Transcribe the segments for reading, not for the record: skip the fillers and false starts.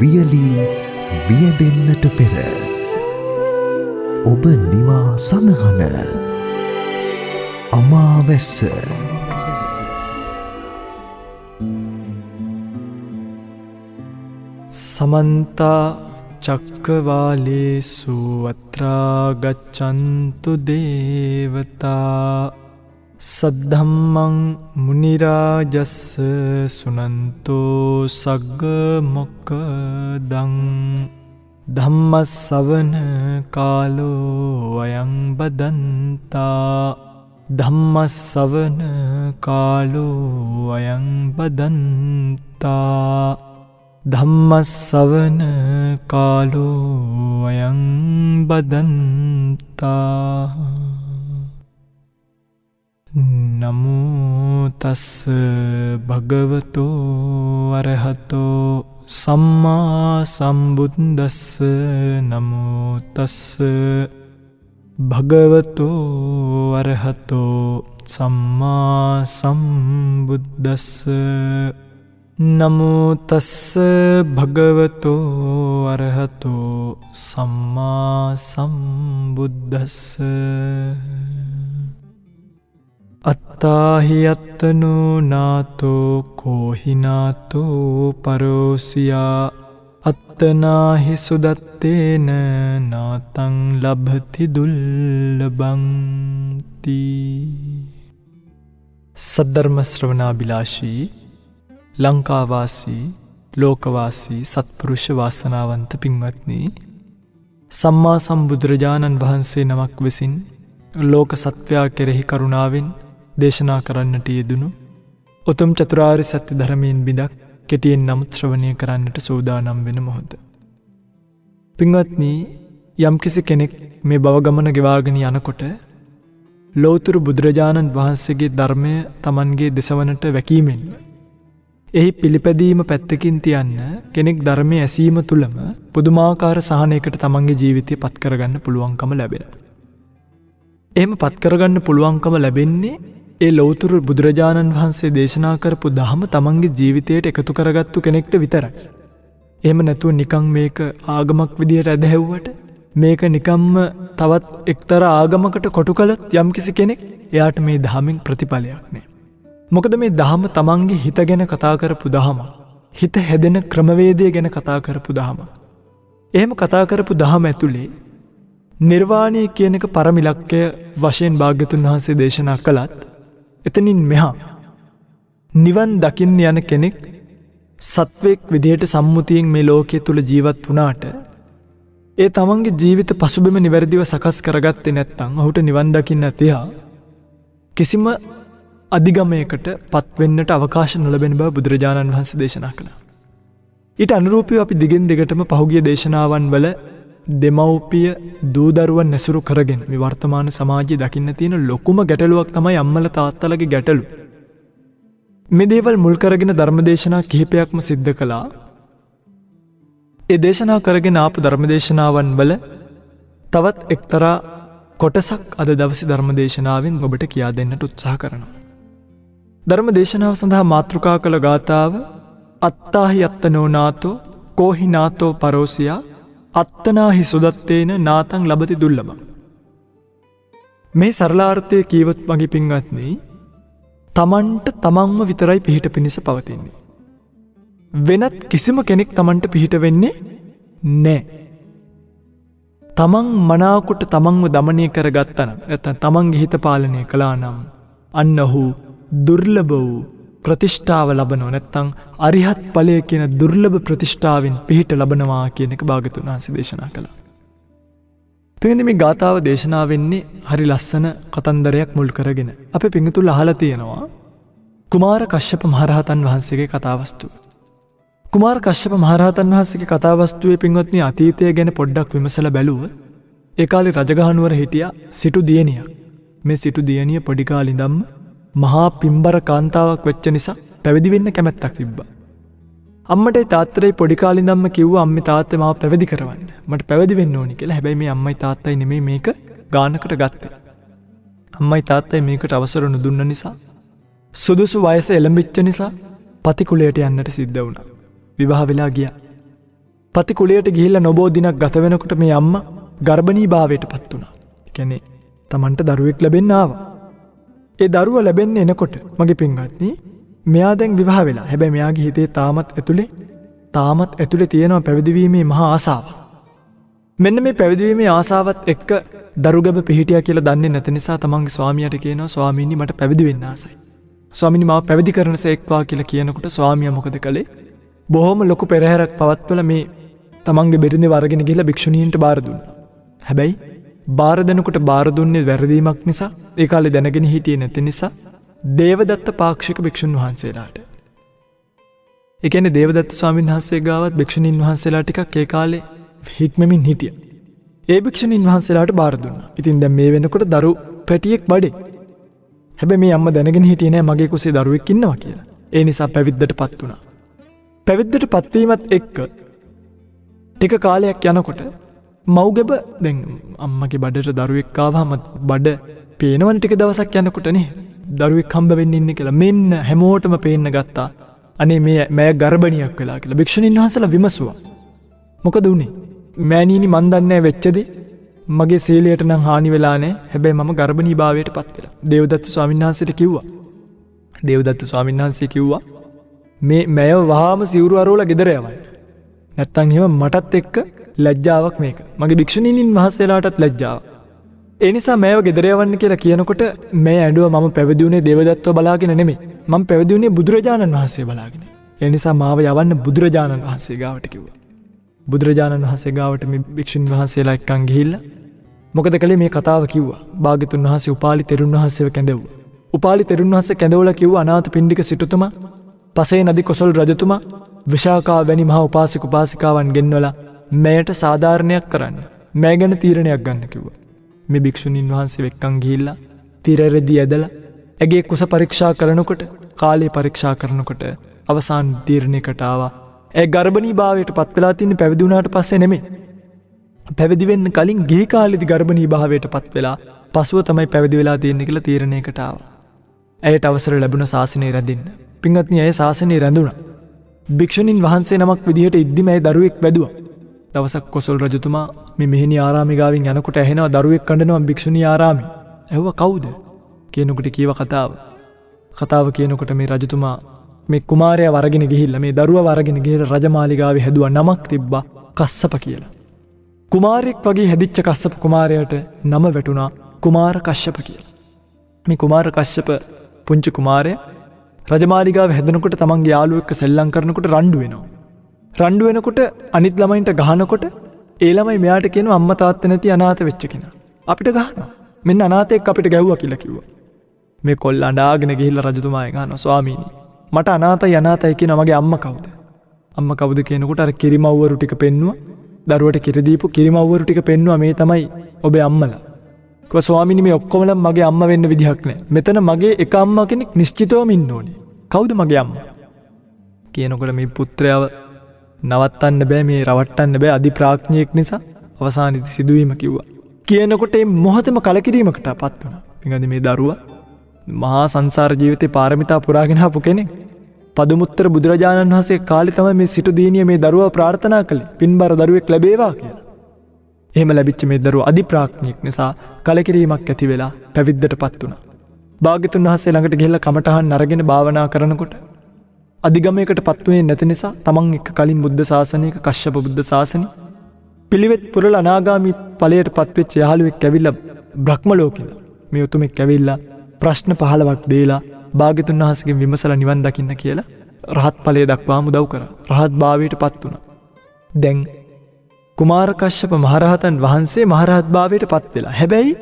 වියලී වියදෙන්නට පෙර ඔබ නිවා සනහන අමාවැස්ස. समन्ता चक्रवालेषु अत्रा गच्छन्तु देवता सद्धम्मं मुनिराजस्स सुनन्तो सग्ग मोक्खदं धम्मස්සවන කාලෝ අයං බදන්තා ධම්මස්සවන කාලෝ අයං බදන්තා ධම්මස්සවන කාලෝ අයං බදන්තා. නමෝ තස්ස භගවතෝ අරහතෝ සම්මා සම්බුද්දස්ස. නමෝ තස්ස භගවතෝ අරහතෝ සම්මා සම්බුද්දස්ස. නමෝ තස්ස භගවතෝ අරහතෝ සම්මා සම්බුද්දස්ස. අත්තාහි අත්තනෝ නාතෝ කෝහිනාතෝ පරෝසියා අත්තනාහි සුදත්තේන නාතං ලබ්ධති දුල්ලභං තී. සද්ධර්ම ශ්‍රවණාබිලාෂී ලංකාවාසී ලෝකවාසී සත්පුරුෂ වාසනාවන්ත පින්වත්නි, සම්මා සම්බුදුරජාණන් වහන්සේ නමක් විසින් ලෝක සත්වයා කෙරෙහි කරුණාවෙන් දේශනා කරන්නට යෙදුණු උතුම් චතුරාර්ය සත්‍ය ධර්මයෙන් බිඳක් කෙටියෙන් නමුත් ශ්‍රවණය කරන්නට සූදානම් වෙන මොහොත. පින්වත්නි, යම්කිසි කෙනෙක් මේ භව ගමන ගෙවාගෙන යනකොට ලෞතර බුදුරජාණන් වහන්සේගේ ධර්මය Tamanගේ දෙසවනට වැකීමෙන් එහි පිළිපැදීම පැත්තකින් තියන්න කෙනෙක් ධර්මය ඇසීම තුළම පුදුමාකාර සහනයකට Tamanගේ ජීවිතය පත් කරගන්න පුළුවන්කම ලැබෙනවා. එහෙම පත් කරගන්න පුළුවන්කම ලැබෙන්නේ ඒ ලෞතර බුදුරජාණන් වහන්සේ දේශනා කරපු ධහම Tamanගේ ජීවිතයට එකතු කරගත්තු කෙනෙක්ට විතරයි. එහෙම නැතුව නිකන් මේක ආගමක් විදියට ඇදහැව්වට, මේක නිකම්ම තවත් එක්තරා ආගමකට කොටු කළත් යම්කිසි කෙනෙක් එයාට මේ ධහමින් ප්‍රතිඵලයක් නෑ. මොකද මේ ධහම Tamanගේ හිත ගැන කතා කරපු ධහම, හිත හැදෙන ක්‍රමවේදය ගැන කතා කරපු ධහම. එහෙම කතා කරපු ධහම ඇතුලේ නිර්වාණය කියන එක පරමිලක්කය වශයෙන් භාග්‍යතුන් වහන්සේ දේශනා කළත්, එතනින් මෙහා නිවන් දකින්න යන කෙනෙක් සත්වෙක් විදිහට සම්මුතියෙන් මේ ලෝකයේ තුල ජීවත් වුණාට ඒ තමන්ගේ ජීවිත පසුබිම නිවැරදිව සකස් කරගත්තේ නැත්නම් ඔහුට නිවන් දකින්න තියා කිසිම අධිගමයකට පත්වෙන්නට අවකාශ නොලැබෙන බව බුදුරජාණන් වහන්සේ දේශනා කළා. ඊට අනුරූපීව අපි දිගින් දිගටම පහුගිය දේශනාවන් වල දෙමව්පිය දූදරුවන් නැසුරු කරගෙන මේ වර්තමාන සමාජයේ දකින්න තියෙන ලොකුම ගැටලුවක් තමයි අම්මලා තාත්තලාගේ ගැටලු. මේ දේවල් මුල් කරගෙන ධර්මදේශනා කිහිපයක්ම සිද්ධ කළා. ඒ දේශනා කරගෙන ආපු ධර්මදේශනාවන් වල තවත් එක්තරා කොටසක් අද දවසේ ධර්මදේශනාවෙන් ඔබට කියා දෙන්නට උත්සාහ කරනවා. ධර්මදේශනාව සඳහා මාතෘකා කළ ගාථාව අත්තාහි අත්තනෝ නාතෝ කෝහි නාතෝ පරෝසියා අත්තනාහි සුදත්තේන නාතං ලබති දුල්ලභං. මේ සරලාර්ථය කීවොත් මගේ පින්වත්නි, තමන්ට තමන්ම විතරයි පිහිට පිණිස පවතින්නේ. වෙනත් කිසිම කෙනෙක් තමන්ට පිහිට වෙන්නේ නෑ. තමන් මනාකොට තමන්ව දමනය කරගත්තා නම්, නැත්නම් තමන්ගේ හිත පාලනය කළා නම් අන්න ඔහු දුර්ලභ වූ ප්‍රතිෂ්ඨාව ලබනවා. නැත්නම් අරිහත් ඵලය කියන දුර්ලභ ප්‍රතිෂ්ඨාවෙන් පිහිට ලබනවා කියන එක භාග්‍යතුන් වහන්සේ දේශනා කළා. පින්වත්නි, මේ ගාථාව දේශනා වෙන්නේ හරි ලස්සන කතන්දරයක් මුල් කරගෙන. අපේ පින්තුල් අහලා තියෙනවා කුමාර කශ්‍යප මහරහතන් වහන්සේගේ කතාවස්තුව. කුමාර කශ්‍යප මහරහතන් වහන්සේගේ කතාවස්තුවේ පින්වත්නි අතීතය ගැන පොඩ්ඩක් විමසලා බැලුවොත් ඒ කාලේ රජගහනුවර හිටියා සිටු දියණියක්. මේ සිටු දියණිය පොඩි කාලේ ඉඳන්ම මහා පිම්බර කාන්තාවක් වෙච්ච නිසා පැවිදි වෙන්න කැමැත්තක් තිබ්බා. අම්මටයි තාත්තටයි පොඩි කාලේ ඉඳන්ම කිව්වා අම්මේ තාත්තේ මාව පැවිදි කරවන්න. මට පැවිදි වෙන්න ඕනි කියලා. හැබැයි මේ අම්මයි තාත්තයි නෙමෙයි මේක ගානකට ගත්තේ. අම්මයි තාත්තයි මේකට අවසර නොදුන්න නිසා, සුදුසු වයස එළඹිච්ච නිසා පතිකුලයට යන්නට සිද්ධ වුණා. විවාහ වෙලා ගියා. පති කුලයට ගිහිල්ලා නොබෝ දිනක් ගත වෙනකොට මේ අම්මා ගර්භණී භාවයට පත් වුණා. ඒ කියන්නේ Tamanට දරුවෙක් ලැබෙන්න ආවා. ඒ දරුවා ලැබෙන්න එනකොට මගේ පින්වත්නි මෙයා දැන් විවාහ වෙලා. හැබැයි මෙයාගේ හිතේ තාමත් ඇතුලේ තියෙනවා පැවිදිවීමේ මහා ආසාව. මෙන්න මේ පැවිදිවීමේ ආසාවත් එක්ක දරුගැබ පිහිටියා කියලා දන්නේ නැති නිසා තමන්ගේ ස්වාමියාට කියනවා ස්වාමීනි මට පැවිදි වෙන්න ආසයි. ස්වාමීනි මාව පැවිදි කරනසේක්වා කියලා කියනකොට ස්වාමියා මොකද කළේ? බොහොම ලොකු පෙරහැරක් පවත්වලා මේ තමන්ගේ බිරිඳව අරගෙන ගිහලා භික්ෂුණීන්ට බාර දුන්නා. හැබැයි බාර දෙනකොට බාර දුන්නේ වැරදීමක් නිසා, ඒ කාලේ දැනගෙන හිටියේ නැති නිසා දේවදත්ත පාක්ෂික භික්ෂුන් වහන්සේලාට. ඒ කියන්නේ දේවදත්ත ස්වාමීන් වහන්සේ ගාවත් භික්ෂුණීන් වහන්සේලා ටිකක් ඒ කාලේ හික්මමින් හිටියා. ඒ භික්ෂුණීන් වහන්සේලාට බාර දුන්නා. ඉතින් දැන් මේ වෙනකොට දරු පැටියෙක් බඩේ. හැබැයි මේ අම්මා දැනගෙන හිටියේ නෑ මගේ කුසේ දරුවෙක් ඉන්නවා කියලා. ඒ නිසා පැවිද්දටපත් වුණා. පැවිද්දටපත් වීමත් එක්ක ටික කාලයක් යනකොට මව්ගැබ දැන් අම්මගේ බඩට දරුවෙක් ආවම බඩ පේනවනේ ටික දවසක් යනකොට නේ. දරුවෙක් හම්බ වෙන්න ඉන්නේ කියලා මෙන්න හැමෝටම පේන්න ගත්තා. අනේ මේ ගර්භණියක් වෙලා කියලා භික්ෂුණීන් වහන්සේලා විමසුවා. මොකද උනේ? මෑණියනි මන් දන්නේ වෙච්ච දේ මගේ සීලයට නම් හානි වෙලා නැහැ. හැබැයි මම ගර්භණී භාවයට පත් වෙලා. දේවදත්ත ස්වාමීන් වහන්සේට කිව්වා. දේවදත්ත ස්වාමීන් වහන්සේ කිව්වා මේ මෑව වහාම සිවුරු අරවලා ගෙදර යවන්න. නැත්තම් එහෙම මටත් එක්ක ලැජ්ජාවක් මේක. මගේ භික්ෂුණීන් වහන්සේලාටත් ලැජ්ජාවක්. ඒ නිසා මෑව ගෙදර යවන්න කියලා කියනකොට මේ ඇඬුවා මම පැවිදි වුණේ දේවදත්තව බලාගෙන නෙමෙයි. මම පැවිදි වුණේ බුදුරජාණන් වහන්සේ බලාගෙන. ඒ නිසා මාව යවන්න බුදුරජාණන් වහන්සේ ගාවට කිව්වා. බුදුරජාණන් වහන්සේ ගාවට මේ භික්ෂුන් වහන්සේලා එක්කන් ගිහිල්ලා මොකද කළේ මේ කතාව කිව්වා. භාග්‍යතුන් වහන්සේ උපාලි තෙරුන් වහන්සේව කැඳවුවා. උපාලි තෙරුන් වහන්සේ කැඳවලා කිව්වා අනාථපිණ්ඩික සිටුතුමා, පසේ නදි කොසල් රජතුමා, විශාකා වැනි මහා උපාසක උපාසිකාවන් ගෙන්වලා මෙයට සාධාරණයක් කරන්න. මෑ ගැන තීරණයක් ගන්න කිව්වා. මේ භික්ෂුණීන් වහන්සේ එක්කන් ගිහිල්ලා තිරරෙදි ඇදලා ඇගේ කුස පරීක්ෂා කරනකොට, කාලේ පරීක්ෂා කරනකොට අවසාන තීරණයකට ආවා. ඒ ගර්භණී භාවයට පත් වෙලා තින්නේ පැවිදි වුණාට පස්සේ නෙමෙයි. පැවිදි වෙන්න කලින් ගිහි කාලේදී ගර්භණී භාවයට පත් වෙලා පසුව තමයි පැවිදි වෙලා තියෙන්නේ කියලා තීරණයකට ආවා. ඇයට අවසර ලැබුණ ශාසනය රැඳෙන්න. පින්වත්නි ඇය ශාසනය රැඳුණා. භික්ෂුණීන් වහන්සේ නමක් විදිහට ඉද්දිම ඇය දරුවෙක් වැදුවා. දවසක් කොසල් රජතුමා මේ මෙහෙණි ආරාමේ ගාවින් යනකොට ඇහෙනවා දරුවෙක් කඩනවා භික්ෂුණී ආරාමේ. ඇහුවා කවුද? කියනකොට කීව කතාව. කතාව කියනකොට මේ රජතුමා මේ කුමාරයා වරගෙන ගිහිල්ලා මේ දරුවා වරගෙන ගිහිල්ලා රජමාලිගාවේ හැදුවා. නමක් තිබ්බා කස්සප කියලා. කුමාරයෙක් වගේ හැදිච්ච කස්සප කුමාරයාට නම වැටුණා කුමාර කශ්‍යප කියලා. මේ කුමාර කශ්‍යප පුංචි කුමාරයා රජමාලිගාවේ හැදෙනකොට තමන්ගේ යාළුවෙක් එක්ක සෙල්ලම් කරනකොට රණ්ඩු වෙනවා. රණ්ඩු වෙනකොට අනිත් ළමයින්ට ගහනකොට ඒ ළමයි මෙයාට කියනවා අම්මා තාත්තා නැති අනාථ වෙච්ච කෙනා. අපිට ගහනවා. මෙන්න අනාථයෙක් අපිට ගැහුවා කියලා කිව්වා. මේ කොල්ල අඬාගෙන ගිහිල්ලා රජතුමාගෙන් අහනවා ස්වාමීනි මට අනාථයි කියන මගේ අම්මා කවුද? අම්මා කවුද කියනකොට අර කිරිමව්වරු ටික පෙන්නුවා. දරුවට කිරි දීපු කිරිමව්වරු ටික පෙන්නුවා මේ තමයි ඔබේ අම්මලා. කිව්වා ස්වාමීනි මේ ඔක්කොමලා මගේ අම්මා වෙන්න විදිහක් නැහැ. මෙතන මගේ එක අම්මා කෙනෙක් නිශ්චිතවම ඉන්න ඕනේ. කවුද මගේ අම්මා? කියනකොට මේ පුත්‍රයාව නවත්තන්න බෑ මේ රවට්ටන්න බෑ අධිප්‍රාඥයෙක් නිසා අවසානයේදී සිදුවීම කිව්වා. කියනකොට මේ මොහොතේම කලකිරීමකටපත් වුණා. පින්වත්නි මේ දරුවා මහා සංසාර ජීවිතේ පාරමිතා පුරාගෙන ආපු කෙනෙක්. පදුමුත්තර බුදුරජාණන් වහන්සේ කාලේ තමයි මේ සිටු දීනිය මේ දරුවා ප්‍රාර්ථනා කළේ පින්බර දරුවෙක් ලැබේවා කියලා. එහෙම ලැබිච්ච මේ දරුවා අධිප්‍රාඥයෙක් නිසා කලකිරීමක් ඇති වෙලා පැවිද්දටපත් වුණා. භාග්‍යතුන් වහන්සේ ළඟට ගිහිල්ලා කමඨහන් අරගෙන භාවනා කරනකොට අධිගමයකටපත් වෙන්නේ නැති නිසා තමන් එක්ක කලින් බුද්ධ ශාසනයක කශ්‍යප බුද්ධ ශාසනය පිළිවෙත් පුරලා අනාගාමී ඵලයටපත් වෙච්ච යහළුවෙක් ඇවිල්ලා බ්‍රහ්ම ලෝකෙල මේ උතුමෙක් ඇවිල්ලා ප්‍රශ්න 15ක් දීලා භාග්‍යතුන් වහන්සේගෙන් විමසලා නිවන් දකින්න කියලා රහත් ඵලය දක්වාම උදව් කරා. රහත් භාවයටපත් වුණා. දැන් කුමාර කශ්‍යප මහරහතන් වහන්සේ මහරහත් භාවයටපත් වෙලා. හැබැයි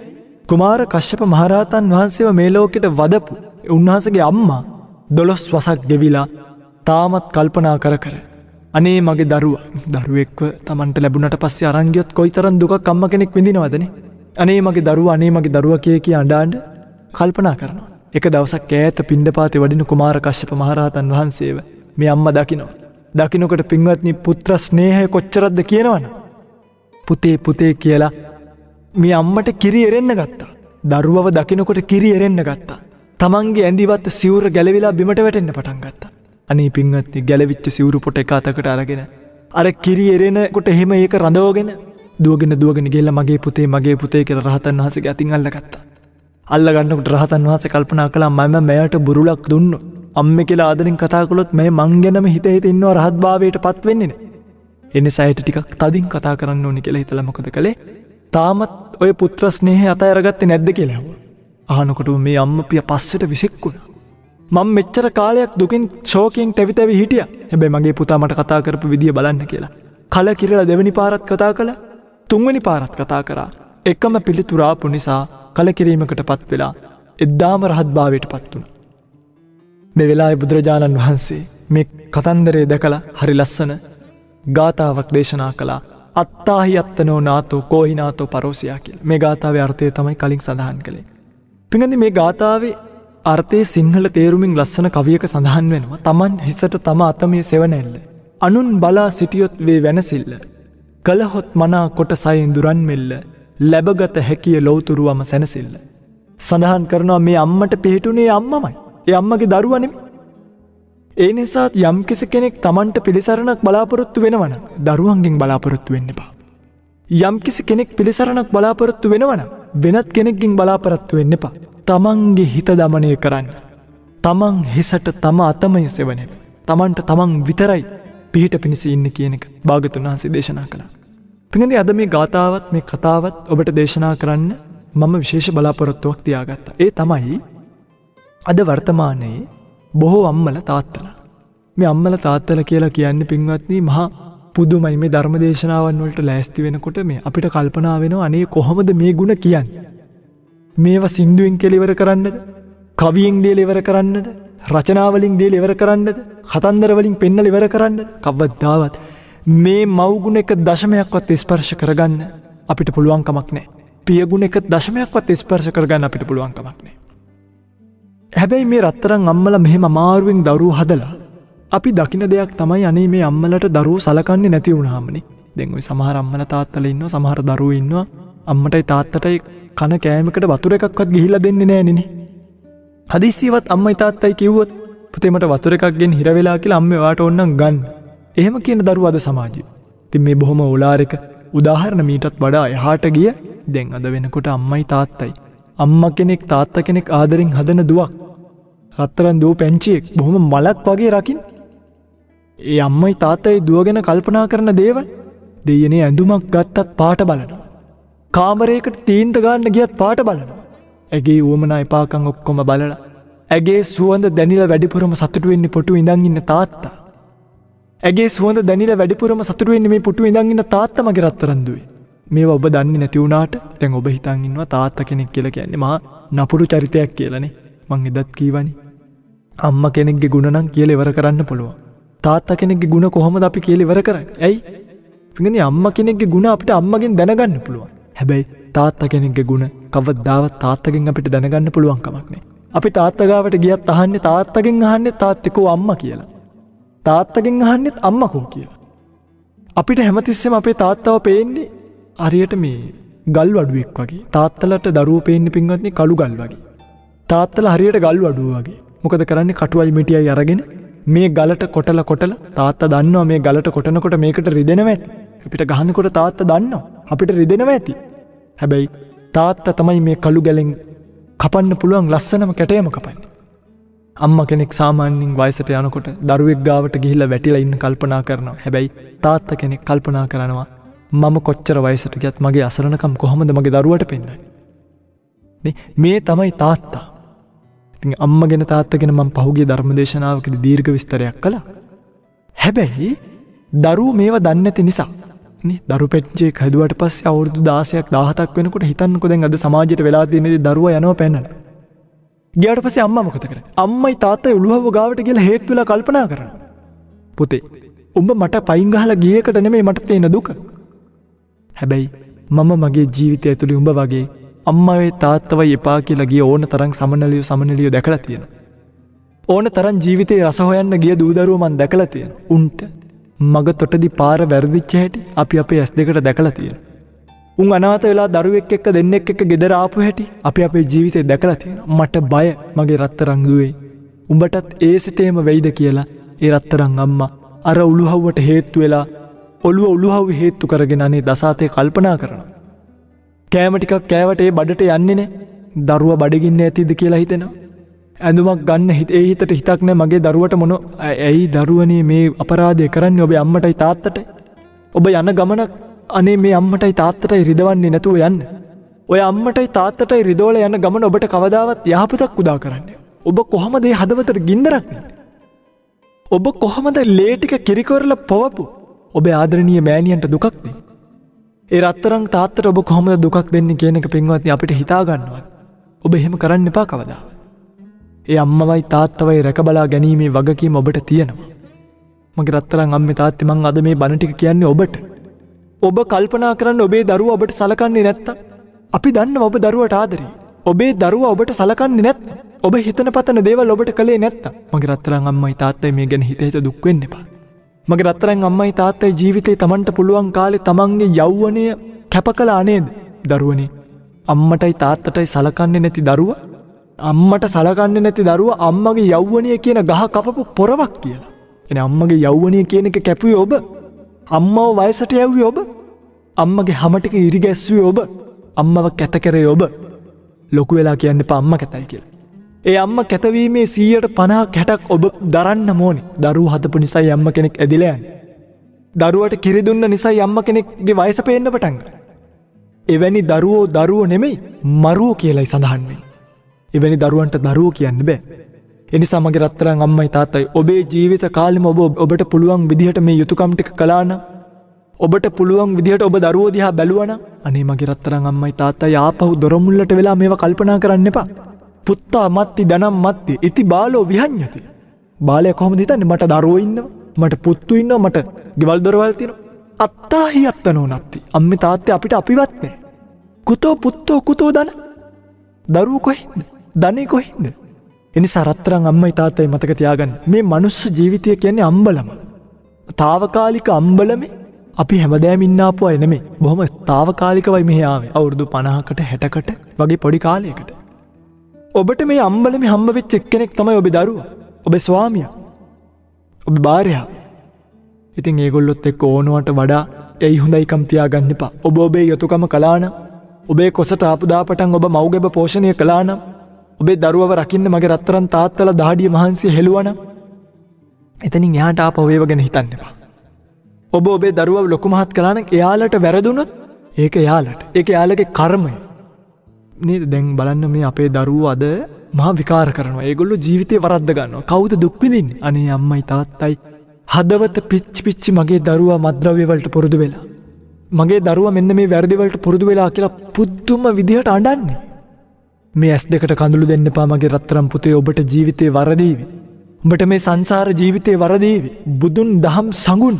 කුමාර කශ්‍යප මහරහතන් වහන්සේව මේ ලෝකෙට වදපු උන්වහන්සේගේ අම්මා 12 වසක් ගෙවිලා තාමත් කල්පනා කර අනේ මගේ දරුවෙක්ව Tamanට ලැබුණට පස්සේ අරන් ගියොත් කොයිතරම් දුකක් අම්මා කෙනෙක් විඳිනවදනේ. අනේ මගේ දරුවා කිය අඬ කල්පනා කරනවා. එක දවසක් ඈත පිණ්ඩපාතේ වඩින කුමාර කශ්‍යප මහරහතන් වහන්සේව මේ අම්මා දකිනවා. දකින්නකොට පින්වත්නි පුත්‍ර ස්නේහය කොච්චරද කියනවනේ. පුතේ කියලා මේ අම්මට කිරි එරෙන්න ගත්තා. දරුවව දකින්නකොට කිරි එරෙන්න ගත්තා. තමන්ගේ ඇඳිවත් සිවුර ගැලවිලා බිමට වැටෙන්න පටන් ගත්තා. අනේ පින්වත්නි ගැලවිච්ච සිවුරු පොට එක අතකට අරගෙන අර කිරි එරෙනකොට එහෙම ඒක රඳවගෙන දුවගෙන ගිහලා මගේ පුතේ කියලා රහතන් වහන්සේගේ අතින් අල්ලගත්තා. අල්ලගන්නකොට රහතන් වහන්සේ කල්පනා කළා මම මෙයාට බුරුලක් දුන්නොත් අම්මේ කියලා ආදරෙන් කතා කළොත් මේ මං ගැනම හිත ඉන්නවා රහත් භාවයටපත් වෙන්නේ නැහැ. ඒ නිසා ඒට ටිකක් තදින් කතා කරන්න ඕනි කියලා හිතලා මොකද කළේ? තාමත් ඔය පුත්‍ර ස්නේහය අතහැරගත්තේ නැද්ද කියලා ඇහුවා. අහනකොට මේ අම්මපිය පස්සට විසික්කුණා. මම මෙච්චර කාලයක් දුකින් ශෝකයෙන් තැවි හිටියා. හැබැයි මගේ පුතා මට කතා කරපු විදිය බලන්න කියලා. කල කිරලා දෙවෙනි පාරත් කතා කළා. තුන්වෙනි පාරත් කතා කරා. එකම පිළිතුර ආපු නිසා කලකිරීමකටපත් වෙලා එද්දාම රහත් භාවයටපත් වුණා. මේ වෙලාවේ බුදුරජාණන් වහන්සේ මේ කතන්දරය දැකලා හරි ලස්සන ගාථාවක් දේශනා කළා. අත්තාහි අත්තනෝ නාතෝ කෝහි නාතෝ පරෝසියා කියලා. මේ ගාථාවේ අර්ථය තමයි කලින් සඳහන් කළේ. පින්වත්නි මේ ගාථාවේ අර්ථයේ සිංහල තේරුමින් ලස්සන කවියක සඳහන් වෙනවා. Taman හිසට තම අතමේ සෙවණැල්ල. අනුන් බලා සිටියොත් වේ වෙනසිල්ල. කලහොත් මනා කොට සයෙන් දුරන් මෙල්ල. ලැබගත හැකිය ලෞතුරුවම සැනසිල්ල. සඳහන් කරනවා මේ අම්මට පිහිටුනේ අම්මමයි. ඒ අම්මගේ දරුවා නෙමෙයි. ඒ නිසා යම්කිසි කෙනෙක් Tamanට පිළිසරණක් බලාපොරොත්තු වෙනවා නම් දරුවන්ගෙන් බලාපොරොත්තු වෙන්න එපා. යම්කිසි කෙනෙක් පිළිසරණක් බලාපොරොත්තු වෙනවා නම් වෙනත් කෙනෙක්ගෙන් බලාපොරොත්තු වෙන්න එපා. තමන්ගේ හිත දමනය කරන්න. තමන් හිසට තම අතමය සෙවණෙන්න. තමන්ට තමන් විතරයි පිහිට පිණිස ඉන්න කියන එක භාග්‍යවතුන් වහන්සේ දේශනා කළා. පින්වත්නි අද මේ ගාථාවත් මේ කතාවත් ඔබට දේශනා කරන්න මම විශේෂ බලාපොරොත්තුවක් තියාගත්තා. ඒ තමයි අද වර්තමානයේ බොහෝ අම්මලා තාත්තලා. මේ අම්මලා තාත්තලා කියලා කියන්නේ පින්වත්නි මහා පුදුමයි. මේ ධර්ම දේශනාවන් වලට ලෑස්ති වෙනකොට මේ අපිට කල්පනා වෙනවා අනේ කොහොමද මේ ಗುಣ කියන්නේ? මේවා සින්දුවෙන් කියලා ඉවර කරන්නද? කවියෙන් දීලා ඉවර කරන්නද? රචනාවලින් දීලා ඉවර කරන්නද? කතන්දර වලින් පෙන්නලා ඉවර කරන්නද? කවදාවත් මේ මව් ගුණ එක දශමයක්වත් ස්පර්ශ කරගන්න අපිට පුළුවන් කමක් නැහැ. පිය ගුණ එක දශමයක්වත් ස්පර්ශ කරගන්න අපිට පුළුවන් කමක් නැහැ. හැබැයි මේ රත්තරන් අම්මලා මෙහෙම අමාරුවෙන් දරුවෝ හදලා අපි දකින්න දෙයක් තමයි අනේ මේ අම්මලට දරුවෝ සලකන්නේ නැති වුණාමනේ. දැන් ওই සමහර අම්මලා තාත්තලා ඉන්නවා සමහර දරුවෝ ඉන්නවා අම්මටයි තාත්තටයි කන කෑමකට වතුර එකක්වත් ගිහිල්ලා දෙන්නේ නැහැ නේ. හදිස්සියවත් අම්මයි තාත්තයි කිව්වොත් පුතේ මට වතුර එකක් ගෙන් හිර වෙලා කියලා අම්මේ ඔයාට ඕනනම් ගන්න. එහෙම කියන දරුවෝ අද සමාජයේ. ඉතින් මේ බොහොම ඕලාරික උදාහරණ මීටත් වඩා එහාට ගිය දැන් අද වෙනකොට අම්මයි තාත්තයි අම්මා කෙනෙක් තාත්තා කෙනෙක් ආදරෙන් හදන දුවක් රත්තරන් දුව පැංචියෙක් බොහොම මලක් වගේ රකින්න. ඒ අම්මයි තාත්තයි දුව ගැන කල්පනා කරන දේවල් දෙයනේ ඇඳුමක් ගත්තත් පාට බලනවා. කාමරයකට තීන්ත ගන්න ගියත් පාට බලනවා. ඇගේ උවමනා එපාකම් ඔක්කොම බලලා ඇගේ සුවඳ දැනිලා වැඩිපුරම සතුටු වෙන්නේ පොටු ඉඳන් ඉන්න තාත්තා. ඇගේ සුවඳ දැනිලා වැඩිපුරම සතුටු වෙන්නේ මේ පොටු ඉඳන් ඉන්න තාත්තා මගේ රත්තරන් දුවේ. මේවා ඔබ දන්නේ නැති වුණාට දැන් ඔබ හිතන් ඉන්නවා තාත්තා කෙනෙක් කියලා කියන්නේ මහා නපුරු චරිතයක් කියලානේ. මං එදත් කීවනේ. අම්මා කෙනෙක්ගේ ಗುಣ නම් කියලා ඉවර කරන්න පුළුවන්. තාත්තා කෙනෙක්ගේ ಗುಣ කොහොමද අපි කියලා ඉවර කරන්නේ? ඇයි? පිටින් අම්මා කෙනෙක්ගේ ಗುಣ අපිට අම්මගෙන් දැනගන්න පුළුවන්. හැබැයි තාත්තා කෙනෙක්ගේ ಗುಣ කවදාවත් තාත්තගෙන් අපිට දැනගන්න පුළුවන් කමක් නැහැ. අපි තාත්තා ගාවට ගියත් අහන්නේ තාත්තගෙන් අහන්නේ තාත්තකෝ අම්මා කියලා. තාත්තගෙන් අහන්නෙත් අම්මකෝ කියලා. අපිට හැමතිස්සෙම අපේ තාත්තව පේන්නේ හරියට මේ ගල් වඩුවෙක් වගේ. තාත්තලට දරුවෝ පේන්නේ පින්වත්නි කළු ගල් වගේ. තාත්තලා හරියට ගල් වඩුව වගේ. මොකද කරන්නේ කටුවයි මිටියයි අරගෙන මේ ගලට කොටලා තාත්තා දන්නවා මේ ගලට කොටනකොට මේකට රිදෙනවා ඇති. අපිට ගහනකොට තාත්තා දන්නවා අපිට රිදෙනවා ඇති. හැබැයි තාත්තා තමයි මේ කළු ගැලෙන් කපන්න පුළුවන් ලස්සනම කැටයම කපන්නේ. අම්මා කෙනෙක් සාමාන්‍යයෙන් වයසට යනකොට දරුවෙක් ගාවට ගිහිල්ලා වැටිලා ඉන්න කල්පනා කරනවා. හැබැයි තාත්තා කෙනෙක් කල්පනා කරනවා මම කොච්චර වයසට ගියත් මගේ අසරණකම් කොහොමද මගේ දරුවට පෙන්වන්නේ? මේ තමයි තාත්තා. ඉතින් අම්මා ගැන තාත්තා ගැන මම පහුගිය ධර්මදේශනාවකදී දීර්ඝ විස්තරයක් කළා. හැබැයි දරුවෝ මේවා දන්නේ නැති නිසා නේ දරු පෙට්ටියක් හැදුවට පස්සේ අවුරුදු 16ක් 17ක් වෙනකොට හිතන්නකෝ දැන් අද සමාජයට වෙලා තියෙන දේ දරුවා යනවා පැනන. ගියාට පස්සේ අම්මා මොකද කරන්නේ? අම්මයි තාත්තයි උළුවව ගාවට ගිහලා හේතු වෙලා කල්පනා කරනවා. පුතේ උඹ මට පයින් ගහලා ගියේකට නෙමෙයි මට තියෙන දුක. හැබැයි මම මගේ ජීවිතය ඇතුළේ උඹ වගේ අම්මාවේ තාත්තවයි එපා කියලා ගිය ඕන තරම් සමනලියෝ දැකලා තියෙනවා. ඕන තරම් ජීවිතේ රස හොයන්න ගිය දූ දරුවෝ මන් දැකලා තියෙනවා. උන්ට මග තොටදී පාර වැරදිච්ච හැටි අපි අපේ ඇස් දෙකට දැකලා තියෙනවා. උන් අනාථ වෙලා දරුවෙක් එක්ක දෙන්නෙක් එක්ක ගෙදර ආපු හැටි අපි අපේ ජීවිතේ දැකලා තියෙනවා. මට බය මගේ රත්තරන් දුවේ. උඹටත් ඒ සිතේම වෙයිද කියලා ඒ රත්තරන් අම්මා අර උළුහව්වට හේතු වෙලා ඔළුව උළුහව් හේතු කරගෙන අනේ දසාතේ කල්පනා කරනවා. කෑම ටිකක් කෑවට ඒ බඩට යන්නේ නැහැ. දරුවා බඩගින්න ඇතිද කියලා හිතෙනවා. ඇඳුමක් ගන්න ඒ හිතට හිතක් නැහැ මගේ දරුවට මොන ඇයි දරුවනේ මේ අපරාධය කරන්නේ ඔබේ අම්මටයි තාත්තටයි. ඔබ යන ගමනක් අනේ මේ අම්මටයි තාත්තටයි රිදවන්නේ නැතුව යන්න. ඔය අම්මටයි තාත්තටයි රිදවල යන ගමන ඔබට කවදාවත් යහපතක් උදා කරන්නේ. ඔබ කොහොමද මේ හදවතට ගින්දරක් දෙන්නේ? ඔබ කොහොමද ලේ ටික කිරිකරලා පවපු ඔබේ ආදරණීය මෑණියන්ට දුකක් දෙන්නේ? ඒ රත්තරන් තාත්තට ඔබ කොහොමද දුකක් දෙන්නේ කියන එක පින්වත්නි අපිට හිතා ගන්නවත්. ඔබ එහෙම කරන්න එපා කවදාවත්. ඒ අම්මවයි තාත්තවයි රැකබලා ගැනීමේ වගකීම ඔබට තියෙනවා. මගේ රත්තරන් අම්මේ තාත්තේ මං අද මේ බණ ටික කියන්නේ ඔබට. ඔබ කල්පනා කරන්න ඔබේ දරුවා ඔබට සලකන්නේ නැත්තම් අපි දන්නවා ඔබ දරුවට ආදරේ. ඔබේ දරුවා ඔබට සලකන්නේ නැත්තම් ඔබ හිතන පතන දේවල් ඔබට කළේ නැත්තම් මගේ රත්තරන් අම්මයි තාත්තයි මේ ගැන හිත දුක් වෙන්න එපා. මගේ රත්තරන් අම්මයි තාත්තයි ජීවිතේ Tamanට පුළුවන් කාලේ Tamanගේ යෞවනය කැප කළා නේද? දරුවනේ අම්මටයි තාත්තටයි සලකන්නේ නැති දරුවා අම්මට සලකන්නේ නැති දරුවා අම්මගේ යෞවනය කියන ගහ කපපු පොරවක් කියලා. එනේ අම්මගේ යෞවනය කියන එක කැපුවේ ඔබ. අම්මව වයසට යවුවේ ඔබ. අම්මගේ හැම ටික ඉරිගැස්සුවේ ඔබ. අම්මව කැත කරේ ඔබ. ලොකු වෙලා කියන්න එපා අම්මා කැතයි කියලා. ඒ අම්මා කැතවීමේ 150ක් 60ක් ඔබ දරන්න ඕනේ. දරුවෝ හදපු නිසායි අම්මා කෙනෙක් ඇදිලා යන්නේ. දරුවට කිරි දුන්න නිසායි අම්මා කෙනෙක්ගේ වයස පේන්න පටන් ගන්නේ. එවැනි දරුවෝ නෙමෙයි මරුවෝ කියලායි සඳහන් වෙන්නේ. එවැනි දරුවන්ට දරුවෝ කියන්න බෑ. ඒ නිසා මගේ රත්තරන් අම්මයි තාත්තයි ඔබේ ජීවිත කාලෙම ඔබට පුළුවන් විදිහට මේ යුතුයකම් ටික කළා නම් ඔබට පුළුවන් විදිහට ඔබ දරුවෝ දිහා බැලුවා නම් අනේ මගේ රත්තරන් අම්මයි තාත්තයි ආපහු දොරමුල්ලට වෙලා මේවා කල්පනා කරන්න එපා. පුත්තා මත්ති ධනම් මත්ති ඉති බාලෝ විහඤ්ඤති. බාලයා කොහොමද හිතන්නේ මට දරුවෝ ඉන්නවා මට පුත්තු ඉන්නවා මට ගෙවල් දොරවල් තියෙනවා. අත්තාහි අත්තනෝ නත්ති. අම්මේ තාත්තේ අපිට අපිවත් නැහැ. කුතෝ පුත්තෝ කුතෝ ධන. දරුවෝ කොහෙන්ද? ධනෙ කොහෙන්ද? එනිසා රත්තරන් අම්මයි තාත්තයි මතක තියාගන්න. මේ මනුස්ස ජීවිතය කියන්නේ අම්බලම. తాවකාලික අම්බලමේ අපි හැමදාම ඉන්න ආපු අය නෙමෙයි. බොහොම తాවකාලිකවයි මෙහි ආවේ. අවුරුදු 50කට 60කට වගේ පොඩි කාලයකට. ඔබට මේ අම්බලමේ හම්බ වෙච්ච එක්කෙනෙක් තමයි ඔබේ දරුවා. ඔබේ ස්වාමියා. ඔබේ භාර්යාව. ඉතින් ඒගොල්ලොත් එක්ක ඕනවට වඩා එයි හොඳයිකම් තියාගන්න එපා. ඔබ ඔබේ යුතුයකම කළා නම් ඔබේ කොසට ආපු දාපටන් ඔබ මව්ගෙබ පෝෂණය කළා නම් ඔබේ දරුවව රකින්න මගේ රත්තරන් තාත්තලා දහඩිය මහන්සිය හෙළුවා නම් එතනින් එහාට ආපහු ඒව ගැන හිතන්න එපා. ඔබ ඔබේ දරුවව ලොකු මහත් කළා නම් එයාලට වැරදුනොත් ඒක එයාලට. ඒක එයාලගේ කර්මය. නේද? දැන් බලන්න මේ අපේ දරුවෝ අද මහා විකාර කරනවා. ඒගොල්ලෝ ජීවිතේ වරද්ද ගන්නවා. කවුද දුක් විඳින්නේ? අනේ අම්මයි තාත්තයි හදවත පිච්චි මගේ දරුවා මත්ද්‍රව්‍ය වලට පුරුදු වෙලා. මගේ දරුවා මෙන්න මේ වැරදි වලට පුරුදු වෙලා කියලා පුදුම විදිහට අඬන්නේ. මේ ඇස් දෙකට කඳුළු දෙන්න එපා මගේ රත්තරන් පුතේ. ඔබට ජීවිතේ වරදීවි. උඹට මේ සංසාර ජීවිතේ වරදීවි. බුදුන් දහම් සඟුන්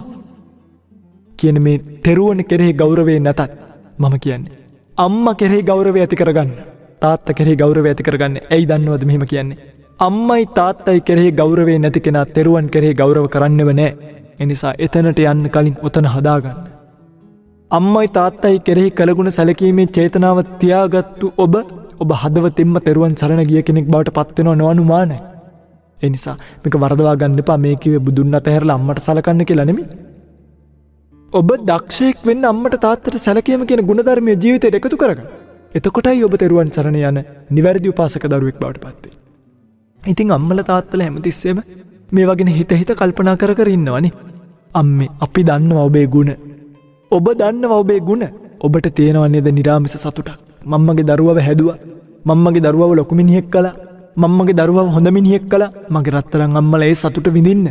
කියන මේ තෙරුවන් කෙරෙහි ගෞරවය නැතත් මම කියන්නේ අම්මා කෙරෙහි ගෞරවය ඇති කරගන්න. තාත්තා කෙරෙහි ගෞරවය ඇති කරගන්න. ඇයි දන්නවද මෙහෙම කියන්නේ? අම්මයි තාත්තයි කෙරෙහි ගෞරවය නැති කෙනා තෙරුවන් කෙරෙහි ගෞරව කරන්නව නැහැ. ඒ නිසා එතනට යන්න කලින් ඔතන හදාගන්න. අම්මයි තාත්තයි කෙරෙහි කළගුණ සැලකීමේ චේතනාව තියාගත්තු ඔබ හදවතින්ම තෙරුවන් සරණ ගිය කෙනෙක් බවට පත් වෙනව නොඅනුමානයි. ඒ නිසා මේක වරදවා ගන්න එපා. මේ කිව්වේ බුදුන් අතහැරලා අම්මට සලකන්න කියලා නෙමෙයි. ඔබ දක්ෂයෙක් වෙන්න අම්මට තාත්තට සැලකීම කියන ගුණධර්මයේ ජීවිතයට එකතු කරගන්න. එතකොටයි ඔබ තෙරුවන් සරණ යන නිවැරදි උපාසක දරුවෙක් බවට පත් වෙන්නේ. ඉතින් අම්මලා තාත්තලා හැමතිස්සෙම මේ වගේ හිත කල්පනා කර ඉන්නවනේ. අම්මේ අපි දන්නවා ඔබේ ගුණ. ඔබ දන්නවා ඔබේ ගුණ. ඔබට තියෙනව නේද නිරාමිස සතුටක්. මම්මගේ දරුවව හැදුවා. මම්මගේ දරුවව ලොකු මිනිහෙක් කළා. මම්මගේ දරුවව හොඳ මිනිහෙක් කළා. මගේ රත්තරන් අම්මලා ඒ සතුට විඳින්න.